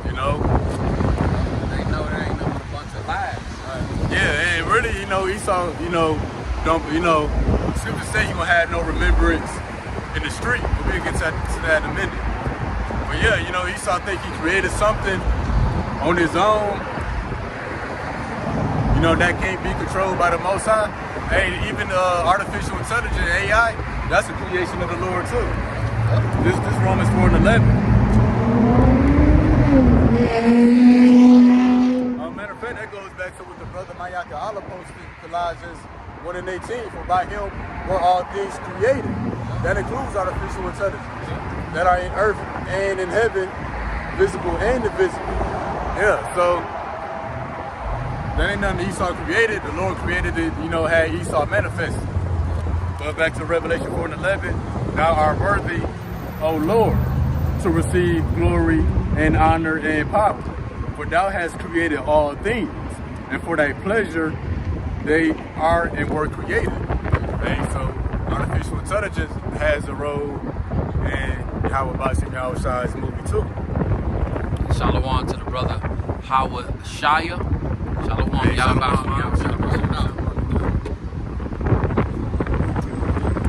You know? They know there ain't no bunch of lies. Yeah, and really, Esau, scripture say he gonna have no remembrance in the street. But we'll get to that in a minute. But yeah, Esau think he created something on his own, that can't be controlled by the Most High. Hey, even artificial intelligence, AI, that's a creation of the Lord too. This Romans 4:11. Matter of fact, that goes back to what the brother Mayaka Allah posted in Colossians 1:18. For by him were all things created. That includes artificial intelligence that are in earth and in heaven, visible and invisible. Yeah, so that ain't nothing Esau created. The Lord created it, had Esau manifested. But back to Revelation 4:11, thou art worthy, O Lord, to receive glory and honor and power. For thou hast created all things, and for thy pleasure they are and were created. Okay, so artificial intelligence has a role in Howard Bashim Shai's movie too. Shalom to the brother Howard Shia. Shalom, Hey, y'all shalom.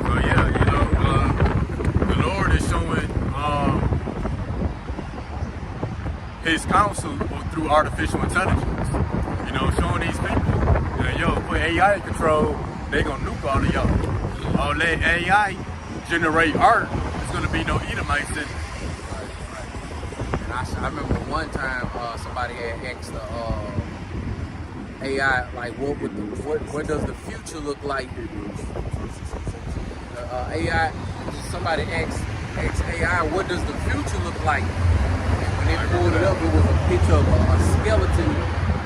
So yeah, the Lord is showing his counsel through artificial intelligence. Showing these people, put AI in control, they gonna nuke all of y'all. All that AI generate art, there's gonna be no Edomites in it. And I remember one time somebody had asked the AI, like, what does the future look like? AI, somebody asked AI, what does the future look like? And when they pulled it up, it was a picture of a skeleton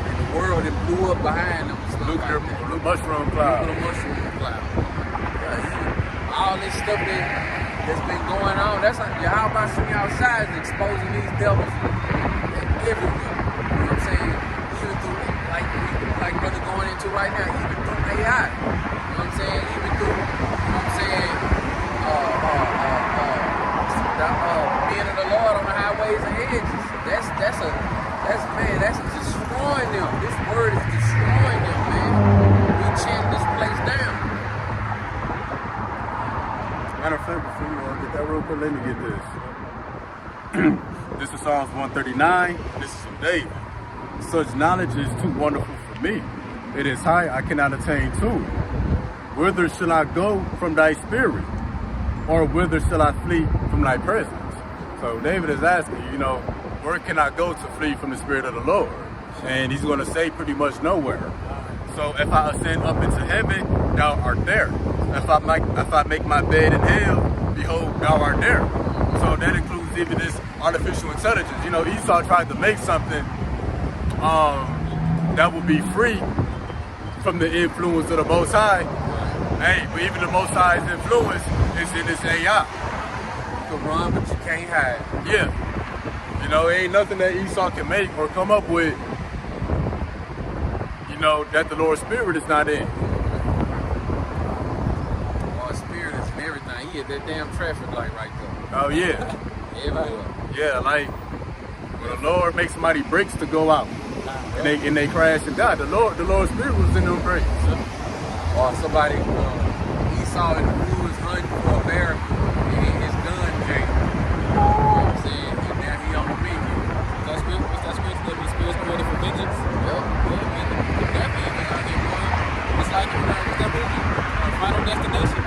in the world that blew up behind them. Nuclear mushroom cloud. All this stuff that's been going on, that's like how about Shimmy outside is exposing these devils everywhere. You know what I'm saying? Even through like brother going into right now, even through AI. You know what I'm saying? Even through, being of the Lord on the highways and edges. That's destroying them. This word is destroying them, man. We chant this place down. Matter of fact, before you get that real quick, let me get this. This is Psalms 139. This is from David. Such knowledge is too wonderful for me. It is high, I cannot attain to it. Whither shall I go from thy spirit? Or whither shall I flee from thy presence? So David is asking, where can I go to flee from the spirit of the Lord? And he's going to say pretty much nowhere. So if I ascend up into heaven, thou art there. If I make my bed in hell, behold, thou art there. So that includes even this artificial intelligence. Esau tried to make something that would be free from the influence of the Most High. Hey, but even the Most High's influence is in this AI. You can run, but you can't hide. Yeah. Ain't nothing that Esau can make or come up with, that the Lord's Spirit is not in. Lord's Spirit is in everything. He hit that damn traffic light right there. Oh, yeah. Everywhere. Yeah, like when the Lord makes somebody brakes to go out and they crash and die, the Lord's Spirit was in them brakes. Or somebody, Esau in the woods hunting for a bear and his gun jammed. You know what I'm saying? And now he on the menu. What's that spirit that the spirit's created for vengeance? It's like what's that movie? Final Destination.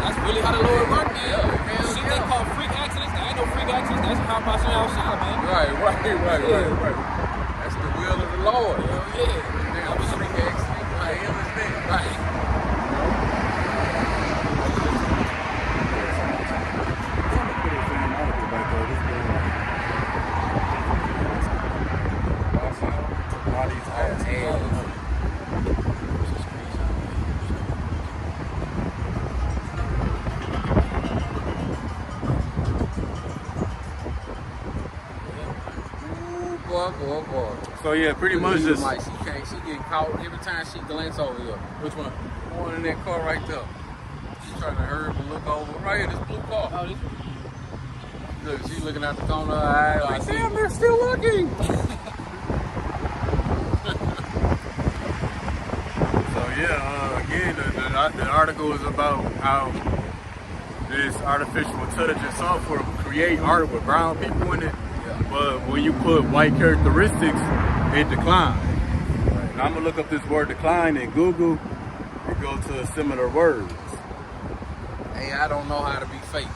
That's really how the Lord works, man. Shit they call freak accidents. There ain't no freak accidents. That's how Bashim outside, man. Right. That's the will of the Lord. Yeah. That was freak accident. Like him is there. Right. boy. So yeah, pretty much She just getting caught every time she glance over here. Which one? The one in that car right there. She's trying to hurry up and look over. Right here, this blue car. Oh, this Look, she's looking out the corner of her eye I like, see. damn, they're still looking. so yeah. Again, the article is about how this artificial intelligence software will create art with brown people in it, but when you put white characteristics, it declines. And I'm gonna look up this word decline in Google and go to similar words. Hey, I don't know how to be fake.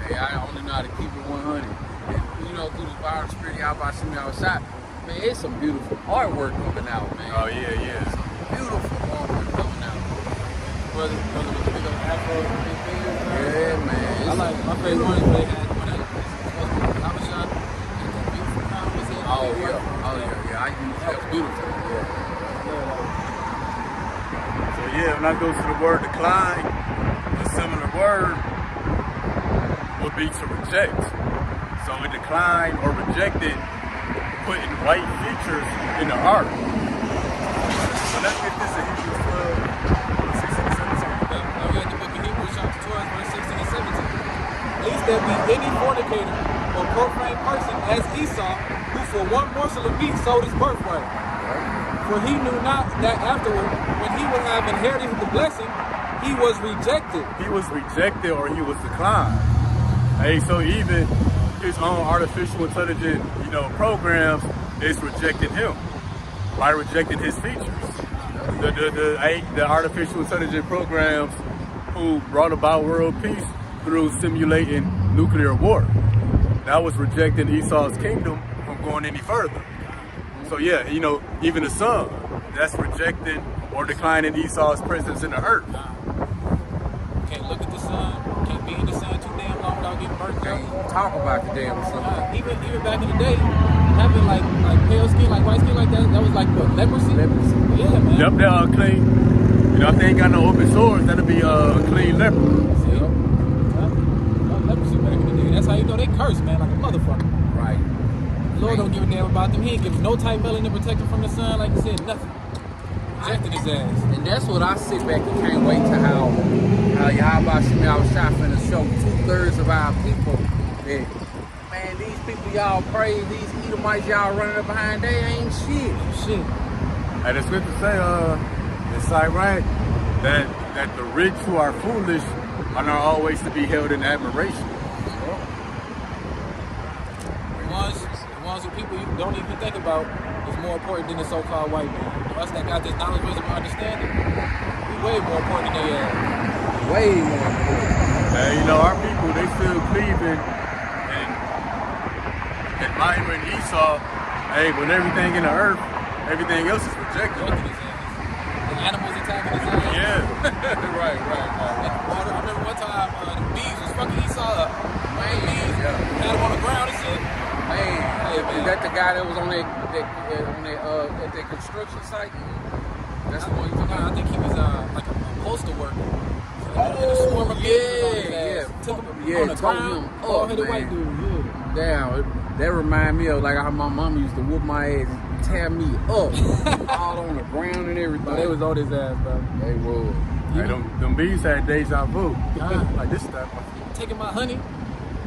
Hey, I only know how to keep it 100. And, you know, through the virus security out by Shimmy Outside, man, it's some beautiful artwork coming out, man. Oh yeah. Beautiful artwork coming out. brother with the big old afro, big beard. Yeah, man. I like my favorite one is they had when that barber shop. Beautiful was it? Oh yeah. I use that. Beautiful. Yeah. So yeah, when I go to the word decline, a similar word would be to reject. So it declined or rejected putting white features in the art. So let's get this in Hebrews 12, 16 and 17. Now we had the book of Hebrews chapter 12, verse 16 and 17. Lest there be any fornicator or profane person as Esau, who for one morsel of meat sold his birthright. For he knew not that afterward, when he would have inherited the blessing, he was rejected. He was rejected or he was declined. Hey, so even his own artificial intelligent, programs is rejecting him by rejecting his features. The artificial intelligent programs who brought about world peace through simulating nuclear war. That was rejecting Esau's kingdom from going any further. So yeah, even the sun, that's rejecting or declining Esau's presence in the earth. Can't look at the sun, can't be in the sun too damn long without getting burnt Can't out. talk about the damn sun. Even back in the day, having like pale skin, like white skin like that was like what, leprosy? Leprosy. Yeah, man. Yep, they're unclean. If they ain't got no open sores, that'll be a clean leper. See? Leprosy back in the day. That's how you know they curse, man, like a motherfucker. Right. The Lord don't give a damn about them. He ain't give us no type melanin protection from the sun, like you said, nothing. Rejected his ass. And that's what I sit back and can't wait to how Yahweh Shimmy Outside finna show 2/3 of our people that, man, these people y'all praise, these Edomites y'all running up behind, they ain't shit. Shit. And the scripture say, it's ironic that the rich who are foolish are not always to be held in admiration. The ones who people you don't even think about is more important than the so-called white man. Us that got this knowledge, wisdom, and understanding, we way more important than they are. Way more important. And our people, they still cleaving and admiring Esau. Hey, when everything in the earth, everything else is rejected. Rejected his ass. The animals attacking his ass. Yeah. Right. I remember one time the bees was fucking Esau up. Man, bees Yeah. had him on the ground and shit. Man, is that the guy that was on that at that construction site? That's the one you talking I about? think he was like a postal worker. Oh, Took yeah. him on the told ground. him Hard-headed up, white man. dude. Yeah. Damn, that remind me of like how my mama used to whoop my ass and tear me up all on the ground and everything. But they was on his ass, bro. They was. Hey, them bees had deja vu. Ah. Like this stuff. Taking my honey.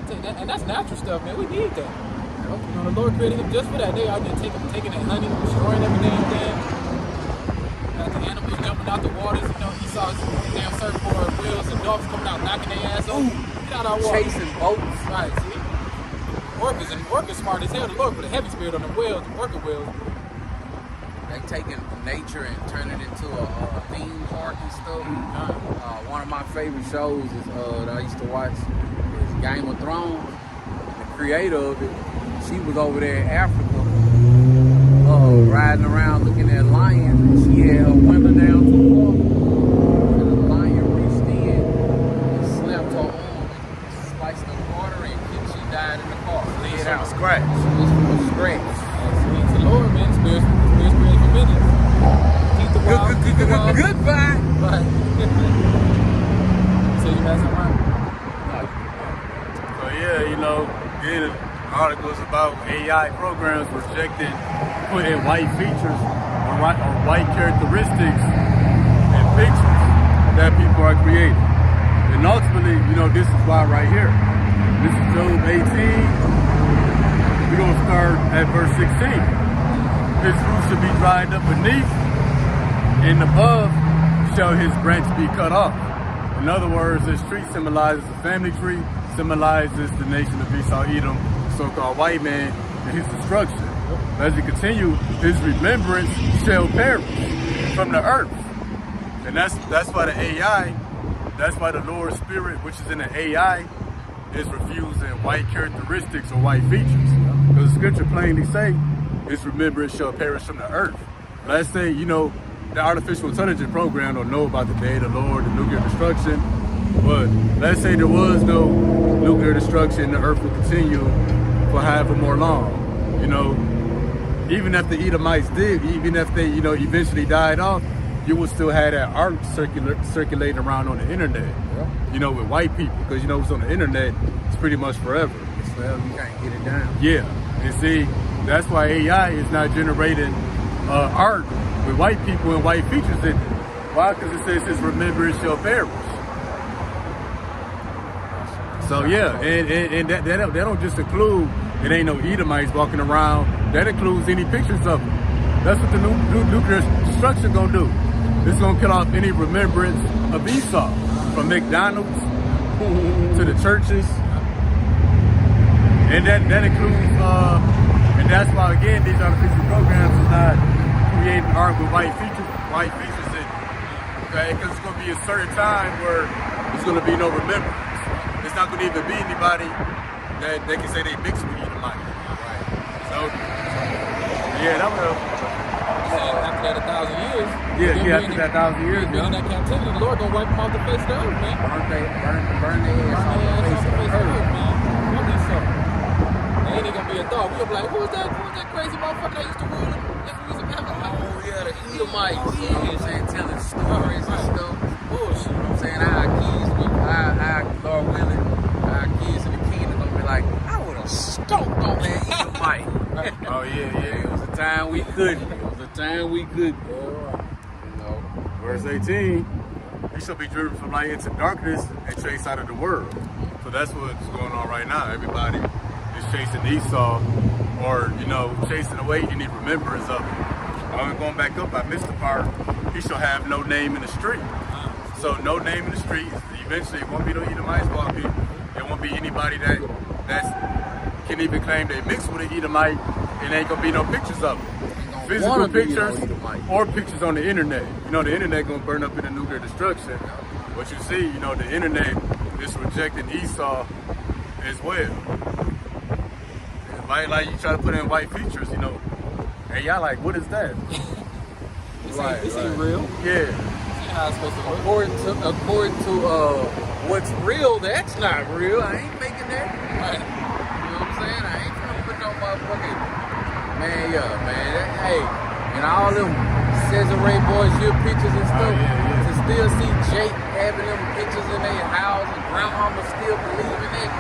And that's natural stuff, man. We need that. The Lord created them just for that. They out there taking that honey, destroying every damn thing. Got the animals jumping out the waters. Esau's damn surfboard wheels and dogs coming out knocking their ass over. Get out our water. Chasing boats. Right, see? Orcas smart as hell. The Lord put a heavy spirit on the whales, the orca whales. They taking nature and turning it into a theme park and stuff. One of my favorite shows is that I used to watch is Game of Thrones. The creator of it, she was over there in Africa, riding around looking at lions, and she had her window down too far. And the lion reached in and slapped her arm, sliced her artery, and she died in the car. Laid From out. scratch. Just from scratch. It's the Lord, man. Spirit's created for business. Keep the wild. Keep the wild. Goodbye. Right. So you had some right. So yeah, again, articles about AI programs rejecting putting white features or white characteristics in pictures that people are creating. And ultimately, this is why right here. This is Job 18. We're going to start at verse 16. His roots should be dried up beneath, and above shall his branch be cut off. In other words, this tree symbolizes the family tree, symbolizes the nation of Esau, Edom, so-called white man, and his destruction. As we continue, his remembrance shall perish from the earth. And that's why the AI, that's why the Lord's Spirit, which is in the AI, is refusing white characteristics or white features. Because the scripture plainly say, his remembrance shall perish from the earth. Let's say, the artificial intelligence program don't know about the day of the Lord, the nuclear destruction. But let's say there was no nuclear destruction, the earth will continue for however more long. Even if the Edomites did, even if they, eventually died off, you will still have that art circulating around on the internet, with white people. Because, what's on the internet, it's pretty much forever. It's forever, you can't get it down. Yeah, and see, that's why AI is not generating art with white people and white features in it. Why? Because it says his remembrance shall perish. So yeah, and that don't just include, it ain't no Edomites walking around. That includes any pictures of them. That's what the nuclear destruction gonna do. It's gonna kill off any remembrance of Esau, from McDonald's to the churches, and that includes, and that's why again these artificial programs is not creating art with white features in it. Okay, because it's gonna be a certain time where there's gonna be no remembrance. It's not going to even be anybody that they can say they mixed with Edomite. Right. So, yeah, that was. After that 1,000 years. Yeah, after that 1,000 years. Beyond that captivity, the Lord gonna wipe them off the face of the earth, man. Burn their ass off the face of the earth. man. What we saw. There ain't gonna be a thought. We gonna be like, who was that crazy motherfucker that used to rule? Oh yeah, the Edomites. You know what I'm saying? Telling stories and stuff. Bullshit. You know what I'm saying? Our kids, Lord willing, our kids in the kingdom gonna be like, I would have stomped on that Edomite. Oh yeah. It was a time we couldn't. Verse 18, you shall be driven from light into darkness and chased out of the world. So that's what's going on right now. Everybody is chasing Esau, or chasing away any remembrance of it. Going back up, I missed the part. He shall have no name in the street. So no name in the street. Eventually, it won't be no Edomites walking. It won't be anybody that can even claim they mixed with an Edomite. It ain't gonna be no pictures of them. Physical pictures or pictures on the internet. The internet gonna burn up in the nuclear destruction. But you see, the internet is rejecting Esau as well. Like you try to put in white features, and y'all like, what is that? This ain't real. Yeah. How it's supposed to work. According to what's real, that's not real. I ain't making that. Right. You know what I'm saying? I ain't trying to put no motherfucking man. Hey, and all them Cesare boys, your pictures and stuff. To still see Jake having them pictures in their house and grandmama still believing it.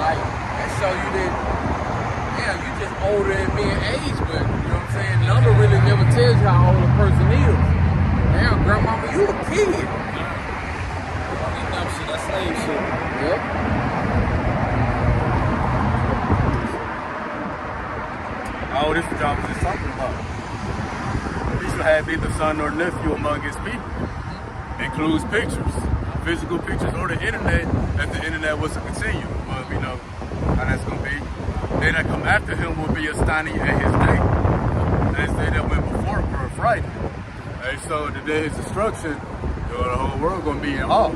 Like, that show you that, you just older than me in age, but you know what I'm saying? Number really never tells you how old a person is. Damn, grandmama, you a kid. Dumb shit, that's slave shit. Yep. Oh, this is what I was just talking about. He shall have neither son nor nephew among his people. Includes pictures, physical pictures, or the internet, if the internet was to continue. But we know how that's going to be. They that come after him will be astonished at his day. As they that went before him were frightened. And so the day of his destruction, the whole world going to be in awe.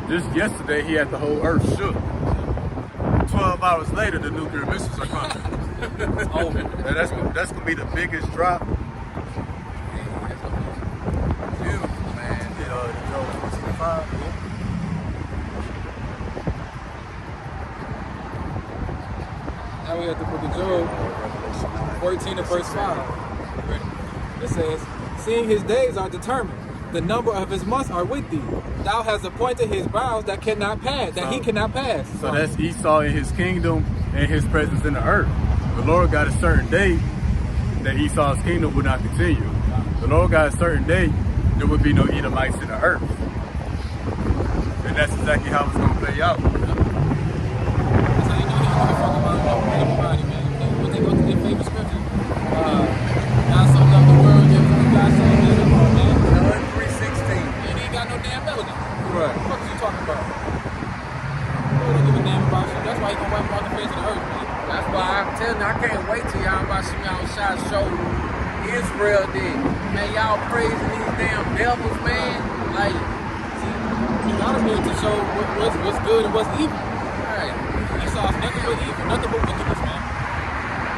Just yesterday, he had the whole earth shook. 12 hours later, the nuclear missiles are coming. That's going to be the biggest drop. Beautiful, man. Job 25. Now we have the book of Job 14 and verse 5. It says, seeing his days are determined, the number of his months are with thee. Thou hast appointed his bounds that cannot pass, he cannot pass. So that's Esau in his kingdom, and his presence in the earth. The Lord got a certain day that Esau's kingdom would not continue. The Lord got a certain day there would be no Edomites in the earth. And that's exactly how it's going to play out. That's how you know he don't fuck around with everybody, man. When they go to their favorite scripture, God so loved the world, therefore God so loved the world, man. John 3:16. And he ain't got no damn melody. Right. What the fuck is you talking about? Lord don't give a damn about you. That's why he gonna wipe out the face of the earth, man. That's why I'm telling you, I can't wait till y'all about to see me outside show Israel did. Man, y'all praising these damn devils, man. Like, You gotta be able to show what's good and what's evil. right. Esau's nothing but evil, nothing but wickedness, man.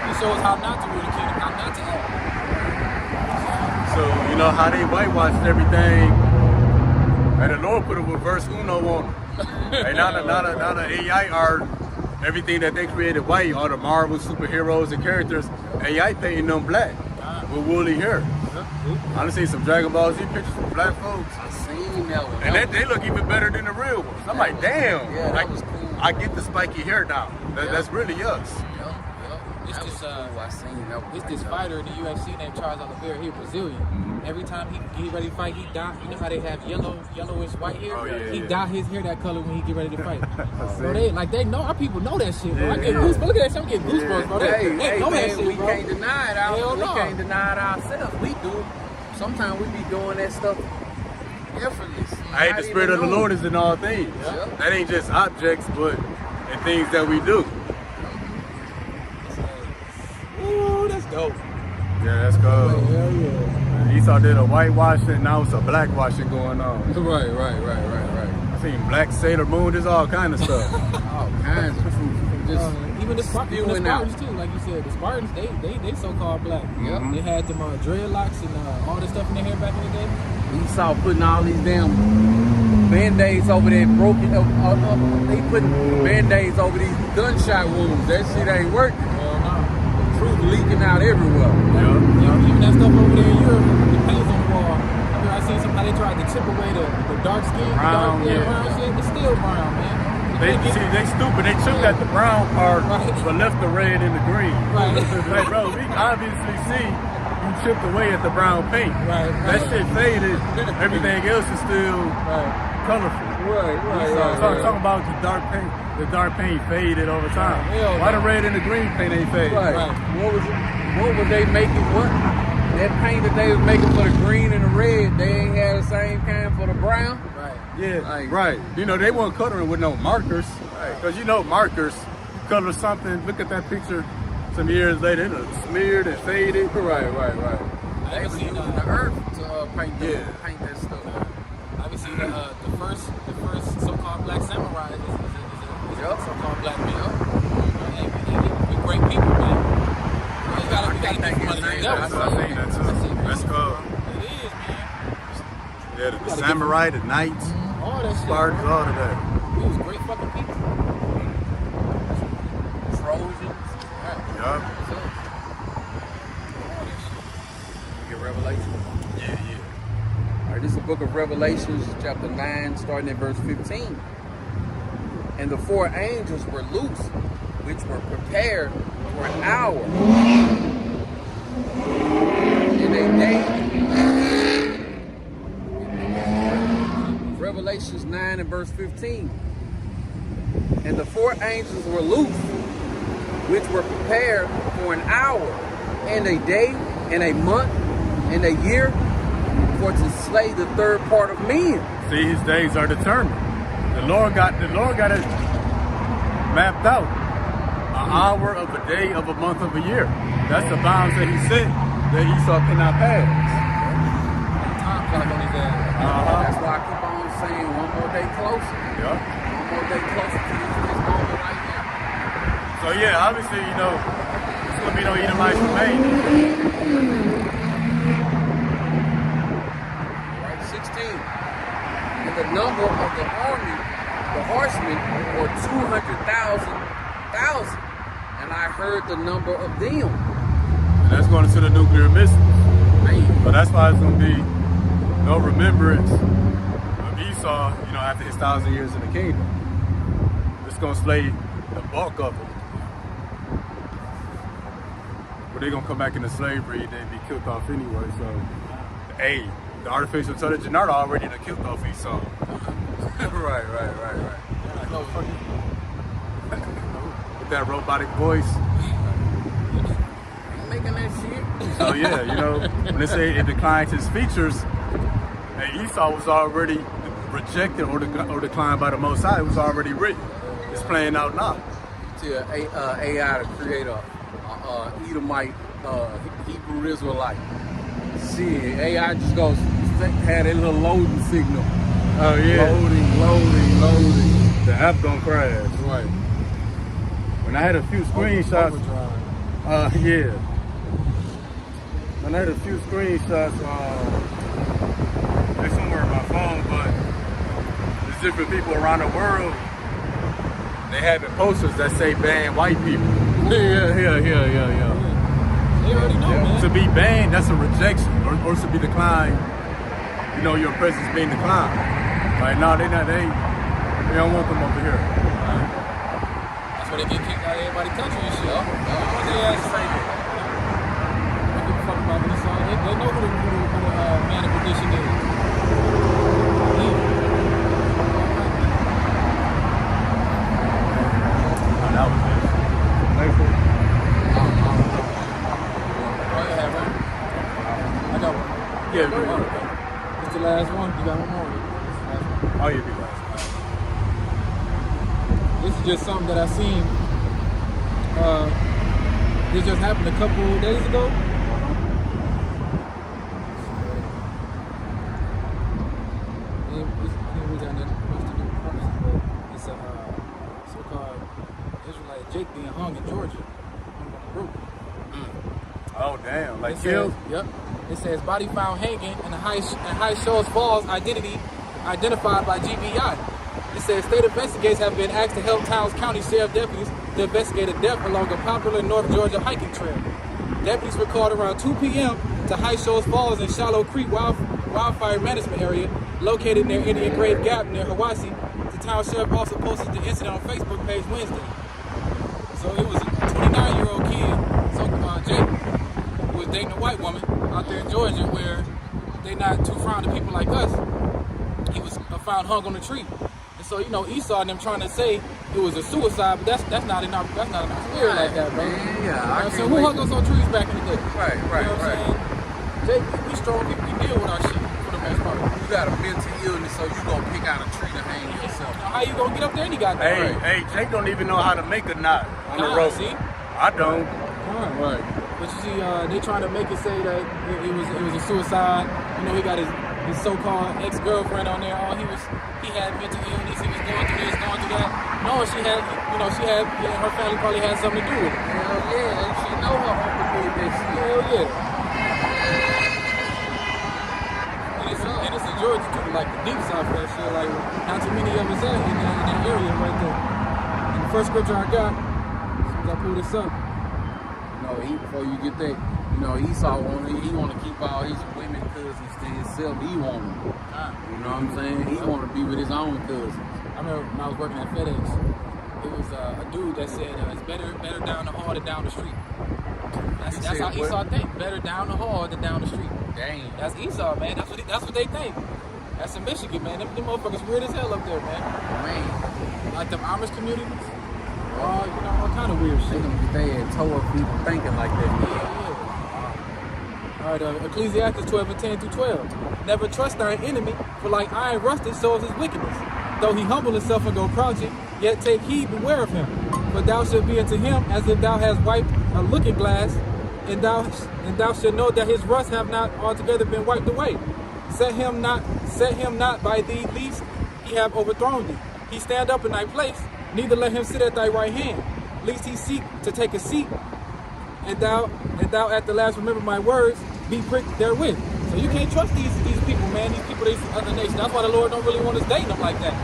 He shows how not to rule the kingdom, how not to act. So, you know how they whitewashed everything. And the Lord put a reverse Uno on them. And not an AI art. Everything that they created white, all the Marvel superheroes and characters, AI painting them black with woolly hair. I done seen some Dragon Ball Z pictures from black folks. I seen that one. And they look even better than the real ones. I'm like, damn. Yeah, that like, was cool. I get the spiky hair now. That's really us. It's That was this, cool. I seen that one. It's this fighter in the UFC named Charles Oliveira. He's Brazilian. Every time he get ready to fight, he dye. You know how they have yellowish white hair? Oh, yeah, he yeah. dye his hair that color when he get ready to fight. Bro, See? they know, our people know that shit, bro. I Yeah, get yeah. goosebumps. Look at that shit, I'm getting goosebumps, bro. They Hey, know that man, shit, we bro. can't deny it. Hell We no. can't deny it ourselves. We do. Sometimes we be doing that stuff effortless. Hey, the spirit of the Lord is in all things. Yeah. That ain't just objects, but in things that we do. Ooh, that's dope. Yeah, that's cool. Hell yeah. Esau did a whitewashing, now it's a blackwashing going on. Right. I seen Black Sailor Moon, there's all kind of stuff. All kinds of truth. Just Even the spewing out. Spartans too, like you said, the Spartans, they so-called black. Yep. They had them dreadlocks and all this stuff in their hair back in the day. Esau putting all these damn band-aids over their broken. They putting band-aids over these gunshot wounds. That shit ain't working. Hell no. Truth leaking out everywhere. You know, even that stuff over there in Europe, the paint's on the wall. I seen somebody tried to chip away the dark skin, Brown, the yeah. brown shit. It's still brown, man. They stupid. They took out the brown part, Right. but left the red and the green. Right. Like, bro, we obviously see you chipped away at the brown paint. Right. That shit faded. Everything else is still Right. colorful. Right. Talking about the dark paint. The dark paint faded over time. Hell Why no. the red and the green paint ain't faded? Right. Right. What was they making? What that paint that they was making for the green and the red, they ain't had the same kind for the brown. Right. Yeah, Like- right. You know, they weren't coloring with no markers. Because you know markers color something. Look at that picture some years later. It done smeared and faded. Right. I They haven't was seen using the earth to paint Yeah. paint that stuff. I haven't seen the first so-called black samurai is a Yup. so-called black man. We're great people, man. We gotta think get his money. name- That's what I seen that too. That's cool. It is, man. Yeah, the samurai, the knights, All that shit. Spartans, bro. all of that. We was great fucking people. Trojans. Yup. Get Revelation. Yeah. All right, this is the book of Revelations, chapter 9, starting at verse 15. And the four angels were loose, which were prepared for an hour and a day. Revelations 9 and verse 15. And the four angels were loose, which were prepared for an hour and a day and a month and a year, for to slay the third part of men. See, his days are determined. The Lord got it mapped out. An hour of a day of a month of a year. That's the bounds that he set that Esau cannot pass. Time clock on his ass. That's why I keep on saying one more day closer. Yup. One more day closer to this moment right now. So yeah, obviously, you know, it's gonna be no Edomites remain. Right, 16. And the number of the army, the horsemen, were 200,000. And I heard the number of them. And that's going into the nuclear missiles. Man, So that's why it's gonna be no remembrance of Esau, you know, after his 1,000 years in the kingdom. It's gonna slay the bulk of it. but they're gonna come back into slavery, they'd be killed off anyway. So, hey, the artificial intelligence are already done killed off Esau. right. With that robotic voice. Making that shit. So yeah, you know, when they say it declines his features, hey, Esau was already rejected or declined by the Most High. It was already written. It's playing out now. To AI to create a Edomite Hebrew Israelite. Shit, AI just goes had that little loading signal. Oh yeah. Loading. The app don't crash. Right. When I had a few screenshots. Yeah. When I had a few screenshots, they're somewhere on my phone, but there's different people around the world. They have the posters that say ban white people. Yeah. They already know, man. To be banned, that's a rejection, or to be declined. You know, your presence being declined. Like, no, they don't want them over here. That's why they get kicked out of everybody's country and shit. They give a fuck about this song. They know who the man of perdition is. That was it. I got one. Yeah, It's the last one. You got one more. oh, you be last. This is just something that I seen. This just happened a couple days ago. It's a so-called Israelite Jake being hung in Georgia. Hung on a rope. Oh, damn. Like It killed? says, yep. It says body found hanging in High Shoals Falls, identity identified by GBI. It says state investigators have been asked to help Towns County Sheriff deputies to investigate a death along a popular North Georgia hiking trail. Deputies were called around 2 p.m. to High Shoals Falls and Shallow Creek wildfire management area located near Indian Grave Gap near Hiwassee. The town sheriff also posted the incident on Facebook page Wednesday. So it was a 29-year-old kid, Jake, who was dating a white woman out there in Georgia where they not too frowned to people like us. He was found hung on a tree. And so, you know, Esau and them trying to say it was a suicide, but that's not in our spirit like that, bro. Yeah, So who hung us on trees back in the day? Right. You know what I'm saying? Jake, we strong people, we deal with our shit for the most part. You got a mental illness, so you gonna pick out a tree to hang yourself. How you gonna get up there and he got there? Hey, Jake don't even know how to make a knot on the rope. See? I don't. Right. But you see, they trying to make it say that it was a suicide. You know, he got his so-called ex-girlfriend on there. He had mental illness. He was going through this, going through that. No, her family probably had something to do with it. Hell yeah, and she know her uncle did that shit. Hell yeah. And it's in Georgia too, like the deep south of that shit. Like not too many of us at in that area right there. And the first scripture I got, as soon as I pull this up. Before you get that, you know, Esau he want to keep all his women cousins to himself. He want them. You know what I'm saying? He want to be with his own cousins. I remember when I was working at FedEx, it was a dude that said it's better down the hall than down the street. That's how Esau think. Better down the hall than down the street. Dang. That's Esau, man. That's what they think. That's in Michigan, man. Them motherfuckers weird as hell up there, man. Like them Amish communities. You know, all kind of weird shit. They had told people thinking like that. Yeah. All right, Ecclesiastes 12:10-12. Never trust thine enemy, for like iron rusted, so is his wickedness. Though he humble himself and go crouching, yet take heed, beware of him. For thou shalt be unto him as if thou hast wiped a looking glass, and thou shalt know that his rust have not altogether been wiped away. Set him not by thee, lest he have overthrown thee. He stand up in thy place, neither let him sit at thy right hand, lest he seek to take a seat, and thou at the last remember my words, be pricked therewith. So you can't trust these people, man. These people, these other nations. That's why the Lord don't really want us dating them like that.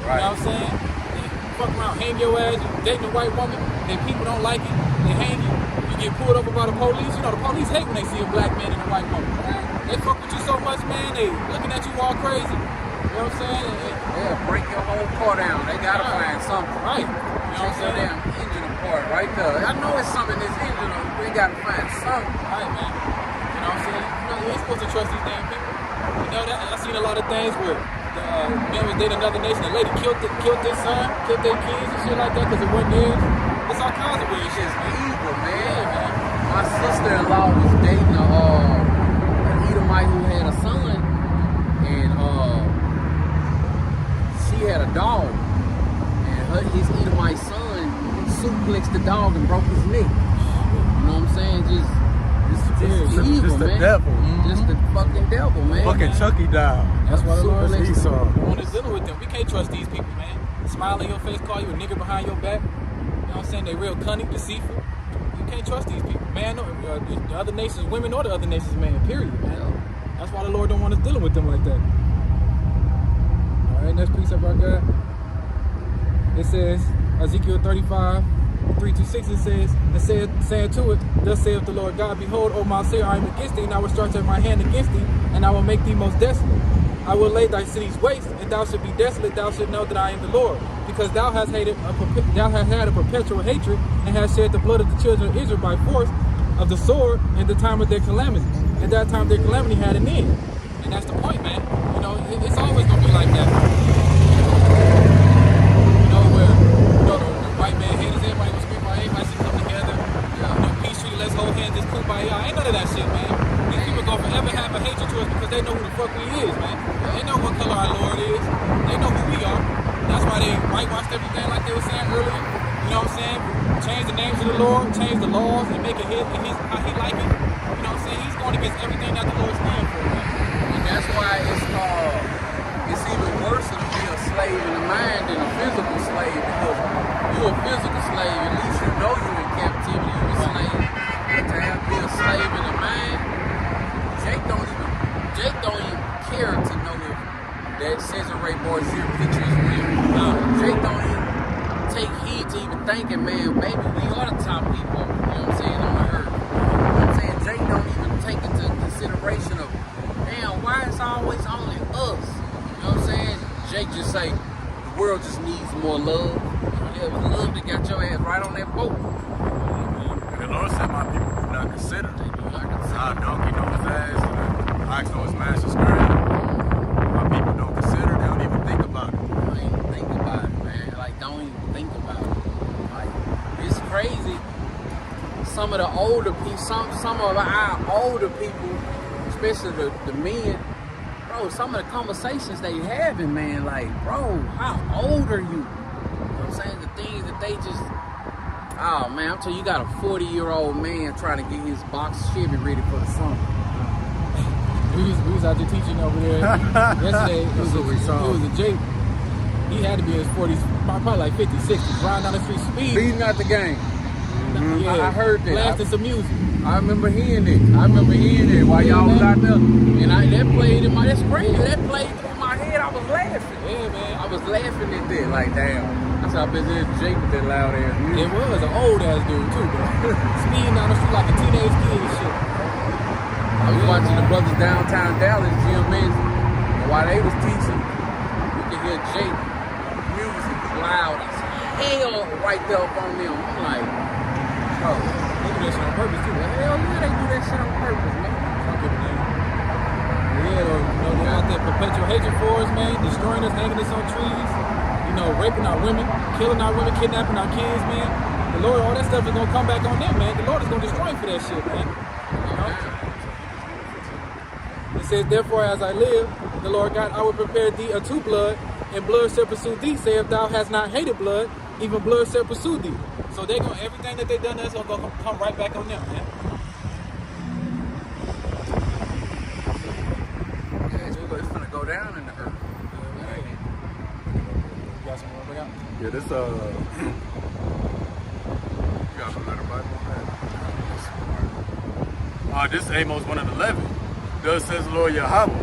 Right. You know what I'm saying? They fuck around, hang your ass, you dating a white woman, then people don't like it, they hang you. You get pulled over by the police. You know, the police hate when they see a black man and a white woman. They fuck with you so much, man. They looking at you all crazy. You know what I'm saying? Yeah, break your whole car down. They gotta find something. Right. You know what I'm Take your saying? damn engine apart right there. I know it's something in this engine. When gotta find something. Right, man. You know what I'm saying? You know, you ain't supposed to trust these damn people. You know that? I seen a lot of things where the man was dating another nation. The lady killed their son, killed their kids and shit like that because it wasn't theirs. It's all kinds of weird It's shit, just man. evil, man. Yeah, man. My sister-in-law was dating an Edomite who had a son, and she had a dog, and his Edomite son suplexed the dog and broke his neck. You know what I'm saying? Just evil, Just the man. devil. Just the fucking devil, man. Fucking Chucky down. That's why the Lord Super lets Esau. when it's dealing with them. We can't trust these people, man. Smile in your face, call you a nigger behind your back. You know what I'm saying? They real cunning, deceitful. You can't trust these people, man. No, the other nations, women, or the other nations, man. Period, man. That's why the Lord don't want us dealing with them like that. All right, next precept I got. It says Ezekiel 35. 3-6 it says, and saying to it, thus saith the Lord God, behold, O Mount Seir, I am against thee, and I will stretch out my hand against thee, and I will make thee most desolate. I will lay thy cities waste, and thou shalt be desolate. Thou shalt know that I am the Lord, because thou hast had a perpetual hatred, and hast shed the blood of the children of Israel by force of the sword in the time of their calamity. And that time their calamity had an end. And that's the point, man. You know, it's always gonna be like that. You know, where the white man hates everybody was screaming, everybody should come together. You know, peace treaty, let's hold hands, this kumbaya. Ain't none of that shit, man. These people gonna forever have a hatred to us because they know who the fuck we is, man. They know what color our Lord is. They know who we are. That's why they whitewashed everything like they were saying earlier. You know what I'm saying? Change the names of the Lord, change the laws, and make it how he like it. You know what I'm saying? He's going against everything that the Lord stands for, man. And that's why it's even worse to be a slave in the mind than a physical slave, because you're a physical slave, at least you know you're in captivity, you're a slave. But to be a slave in the mind, Jake don't even care to know if that Cesare Borgia picture is real. Jake don't even take heed to even thinking, man, maybe we are the top people, you know what I'm saying, on the earth. You know what I'm saying? Jake don't even take into consideration of, damn, why it's always only us? You know what I'm saying? Jake just say, the world just needs more love. Yeah, it was love that got your ass right on that boat. And the Lord said, my people do not consider. They do not consider. Our donkey know his ass, and ox know his master's skirt. My people don't consider, they don't even think about it. Don't even think about it, man. Like, don't even think about it. Like, it's crazy. Some of the older people, some of our older people, especially the men, bro, some of the conversations they having, man, like, bro, how old are you? You know what I'm saying? The things that they just, oh, man, I'm telling you, you got a 40-year-old man trying to get his box Chevy ready for the summer. We was out there teaching over there yesterday. It was a Jake. He had to be in his 40s, probably like 50s, 60s, riding down the street speed. Beating out the game. Yeah, I heard that. Blasting some music. I remember hearing it while y'all was out there. And that played in that screen, that played through my head. I was laughing. Yeah, man. I was laughing at that, like, damn. That's how busy Jake with that loud ass music. It was an old ass dude too, bro. Speeding down the street like a teenage kid and shit. I was watching the brothers downtown Dallas, Jim Benson, and while they was teaching, you could hear Jake music loud as hell right there up on them. I'm like, bro, They do that shit on purpose too. hell yeah, they do that shit on purpose, man. Fuck it, man. Yeah, they're out there perpetual hatred for us, man. Destroying us, hanging us on trees. You know, raping our women, killing our women, kidnapping our kids, man. The Lord, all that stuff is gonna come back on them, man. The Lord is gonna destroy them for that shit, man. You know? It says, therefore, as I live, the Lord God, I will prepare thee unto blood, and blood shall pursue thee. Say, if thou hast not hated blood, even blood shall pursue thee. So they gonna everything that they done to us gonna come right back on them, man. Yeah, it's gonna go down in the earth. You got something to bring out? Yeah, this, you got some letter Bible on that? This is Amos 1:11. Thus says the Lord Yahweh,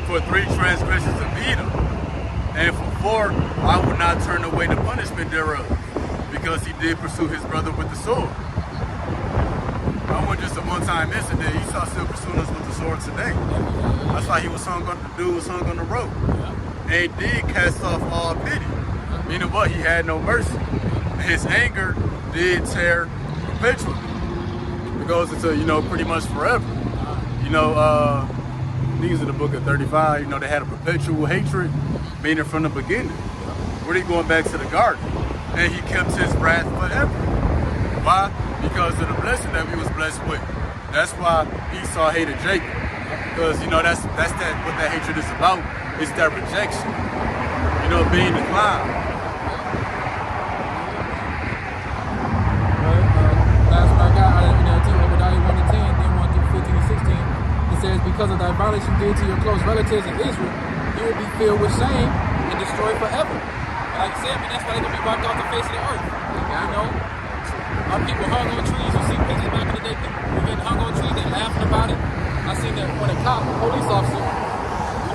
for 3 transgressions of Edom, and for 4 I will not turn away the punishment thereof, because he did pursue his brother with the sword. I wasn't just a one-time incident. Esau still pursuing us with the sword today. That's why he was hung on the rope. And he did cast off all pity. Meaning what? He had no mercy. His anger did tear perpetually. goes into, pretty much forever. These are the book of 35. They had a perpetual hatred, meaning from the beginning. Really going back to the garden. And he kept his wrath forever. Why? Because of the blessing that we was blessed with. That's why Esau hated Jacob. Because, that's what that hatred is about. It's that rejection. Being declined. Last one I got out of NLT, Obadiah 1-10, then 1 through 15 and 16. It says, because of thy violence you did to your close relatives in Israel, you will be filled with shame and destroyed forever. And like I said, man, that's why they're going to be wiped off the face of the earth. Our people hung on trees. You see pictures back in the day, people getting hung on trees, they laughing about it. I seen that when a cop, a police officer,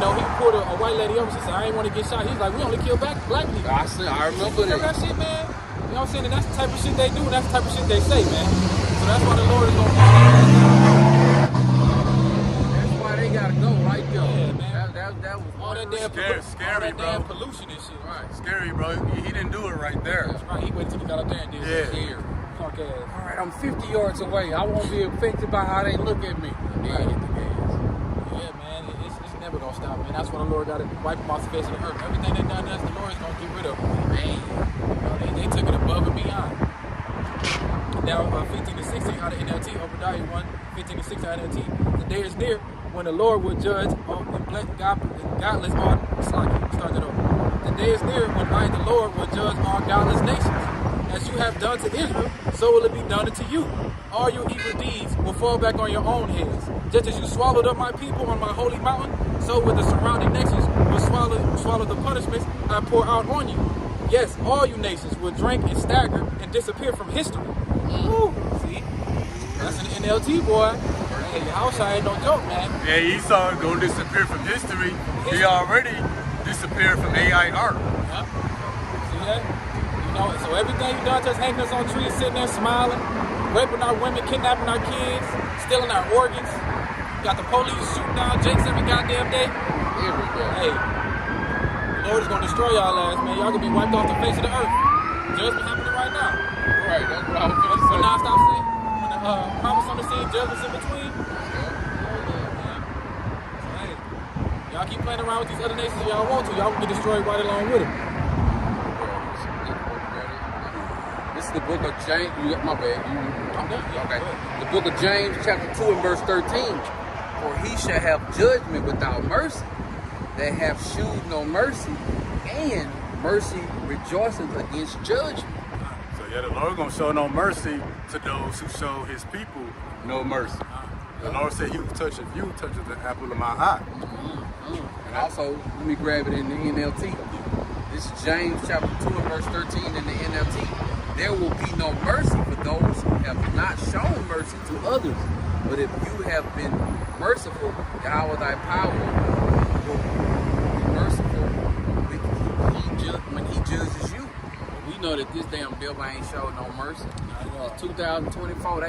he pulled a white lady over. She said, I ain't want to get shot. He's like, we only kill black people. I remember that shit, man. You know what I'm saying? And that's the type of shit they do, and that's the type of shit they say, man. So that's why the Lord is going to That's why they got to go right there. Yeah, man. That was all that damn scary, all that bro. damn pollution and shit. Right. Scary, bro. He didn't do it right there. That's right. He waited till he got up there and did it. Yeah. Punk ass. all right, I'm 50 yards away. I won't be affected by how they look at me. Yeah, hit the gas. Yeah, man. It's never going to stop, man. That's why the Lord got to wipe them off the face of the earth. Everything they done to us, the Lord is going to get rid of them. Man, they took it above and beyond. Now, 15 to 16 out of NLT, Obadiah 1, 15 to 16 out of NLT. The day is near when the Lord will judge godless all. Start that over. The day is near when I, the Lord, will judge all godless nations. As you have done to Israel, so will it be done unto you. All your evil deeds will fall back on your own heads. Just as you swallowed up my people on my holy mountain, so will the surrounding nations will swallow the punishments I pour out on you. Yes, all you nations will drink and stagger and disappear from history. Woo. See? That's an NLT, boy. Hey, house ain't no joke, man. Yeah, Esau gonna disappear from history. He already disappeared from AI art. Yeah. See that? So everything you done to us, hanging us on trees, sitting there smiling, raping our women, kidnapping our kids, stealing our organs. Got the police shooting down Jakes every goddamn day. Every day. Hey, the Lord is gonna destroy y'all ass, man. Y'all gonna be wiped off the face of the earth. Judgment happening right now. Right, that's what I was going to say. When I stop saying, when the promise on the scene, judgment's in between. Hey, y'all keep playing around with these other nations if y'all want to. Y'all will get destroyed right along with them. This is the book of James. My bad. I'm done. Yeah, Okay. go ahead. The book of James, chapter 2 and verse 13. For he shall have judgment without mercy, that have shewed no mercy, and mercy rejoiceth against judgment. So yeah, the Lord gonna show no mercy to those who show his people no mercy. The Lord said he will touch if you touch the apple of my eye. And also, let me grab it in the NLT. This is James chapter 2 and verse 13 in the NLT. There will be no mercy for those who have not shown mercy to others. But if you have been merciful, Yahweh thy power will be merciful when he judges you. But we know that this damn devil ain't showing no mercy. 2024,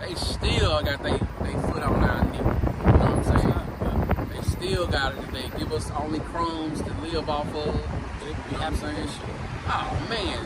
they still got they foot on our neck. You know what I'm saying? They still got it. They give us only crumbs to live off of. You know what I'm saying? Oh man.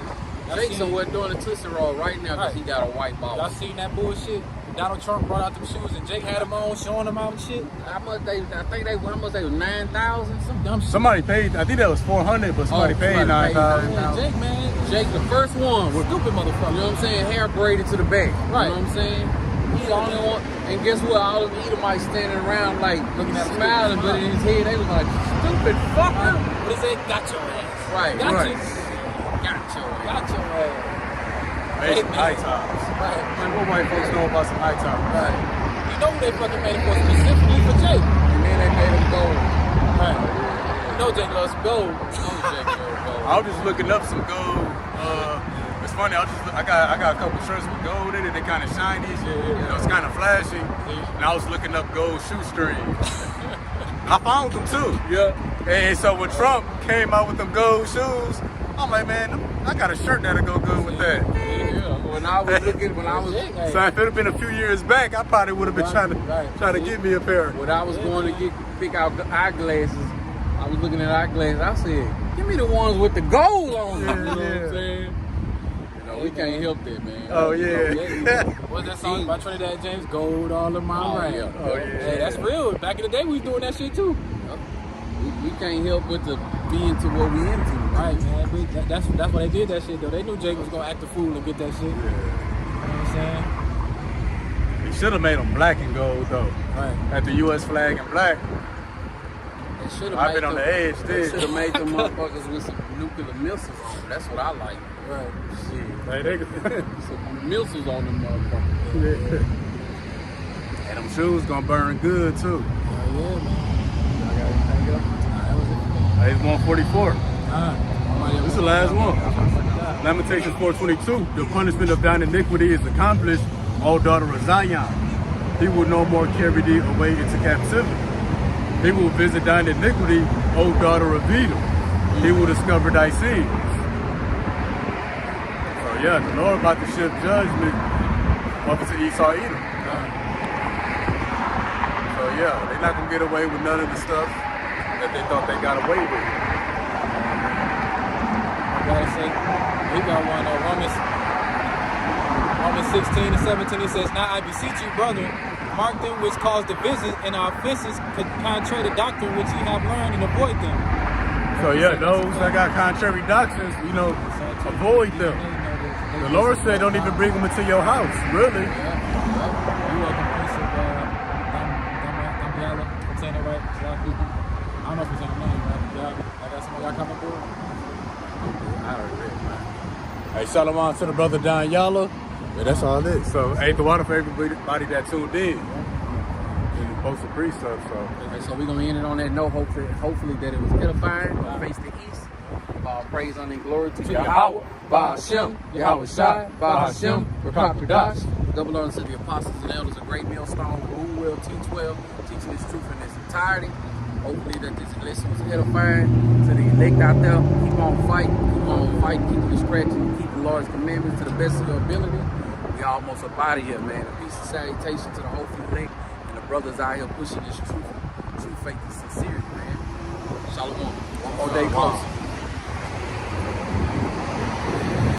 Jake's somewhere doing a Tootsie Roll right now because he got a white ball. Y'all seen that bullshit? Donald Trump brought out them shoes and Jake had them on, showing them out and shit. How much they was 9,000, some dumb shit. Somebody paid, I think that was 400, but somebody paid 9,000. Jake, man. Jake, the first one. Stupid motherfucker. You know what I'm saying? Hair braided to the back. Right. You know what I'm saying? He's the only one. And guess what? All them Edomites standing around like looking at him, smiling, but in his head they was like, stupid fucker. What is it? Got your ass. Right. Got Right. you. Got your ass. Got your ass. Made some high tops. Right. Man, what white folks know about some high tops? Right. You know they fucking made it for specifically for Jake. And then they made him gold. Right. You know Jake loves gold. Jake loves gold. I was just looking up some gold. It's funny. I got a couple shirts with gold in it. They kind of shiny. It's kind of flashy. And I was looking up gold shoestrings. I found them too. Yeah. And so when Trump came out with them gold shoes, I'm like, man, I got a shirt that'll go good with that. Yeah. When I was looking, So if it had been a few years back, I probably would have been trying to get me a pair. when I was going to pick out eyeglasses, I was looking at eyeglasses. I said, give me the ones with the gold on them. You know what I'm saying? You know, we can't help that, man. Oh, yeah. What's that song by Trinidad James? Gold all in my right. yeah. Oh, yeah. Hey, that's real. Back in the day, we was doing that shit too. We can't help but to be into what we into. Right, man. That's why they did that shit, though. They knew Jake was gonna act a fool and get that shit. You know what I'm saying? He should have made them black and gold, though. Right. Had the U.S. flag in black. They should have I've made been on them- the edge, They dude. should have made them motherfuckers with some nuclear missiles on them. That's what I like. Right. Hey, they Some missiles on them motherfuckers. And them shoes gonna burn good, too. Oh, yeah, man. That was it. Hey, it's 144. This This is the last one. Lamentations 4:22. The punishment of thine iniquity is accomplished, O daughter of Zion. He will no more carry thee away into captivity. He will visit thine iniquity, O daughter of Edom. He will discover thy sins. So yeah, the Lord about to shift judgment up to Esau Edom. So yeah, they're not gonna get away with none of the stuff that they thought they got away with. gotta say, we got one Romans 16 and 17. It says, "Now I beseech you, brethren, mark them which cause divisions and our offenses, contrary to doctrine which ye have learned, and avoid them." So yeah, those that got contrary doctrines, avoid them. The Lord said, don't even bring them into your house, really. You are the prince of Dambiala. I'm saying it right. I don't know if it's on the name, right? I got some of y'all coming through. I heard that, man. Hey, shalom to the brother Don Yalla. Yeah, that's all it is. So, ain't the water for everybody that tuned in. And post a precept, so. Okay, so we're gonna end it on that note. Hopefully that it was edifying. Face the east. All praise, honor, and glory to Yahweh, Ba'ashem, Yahweh Shai, Ba'ashem, Rakat Kadash. Double honor to the apostles and elders, a great millstone, rule well, teach well, teaching this truth in its entirety. Hopefully that this lesson was edifying to the elect out there. Keep on fighting, keep on scratching, keep the Lord's commandments to the best of your ability. We almost up out of here, man. A peace and salutation to the hopeful elect and the brothers out here pushing this truth, faith, and sincerity, man. Shalom. One more day closer.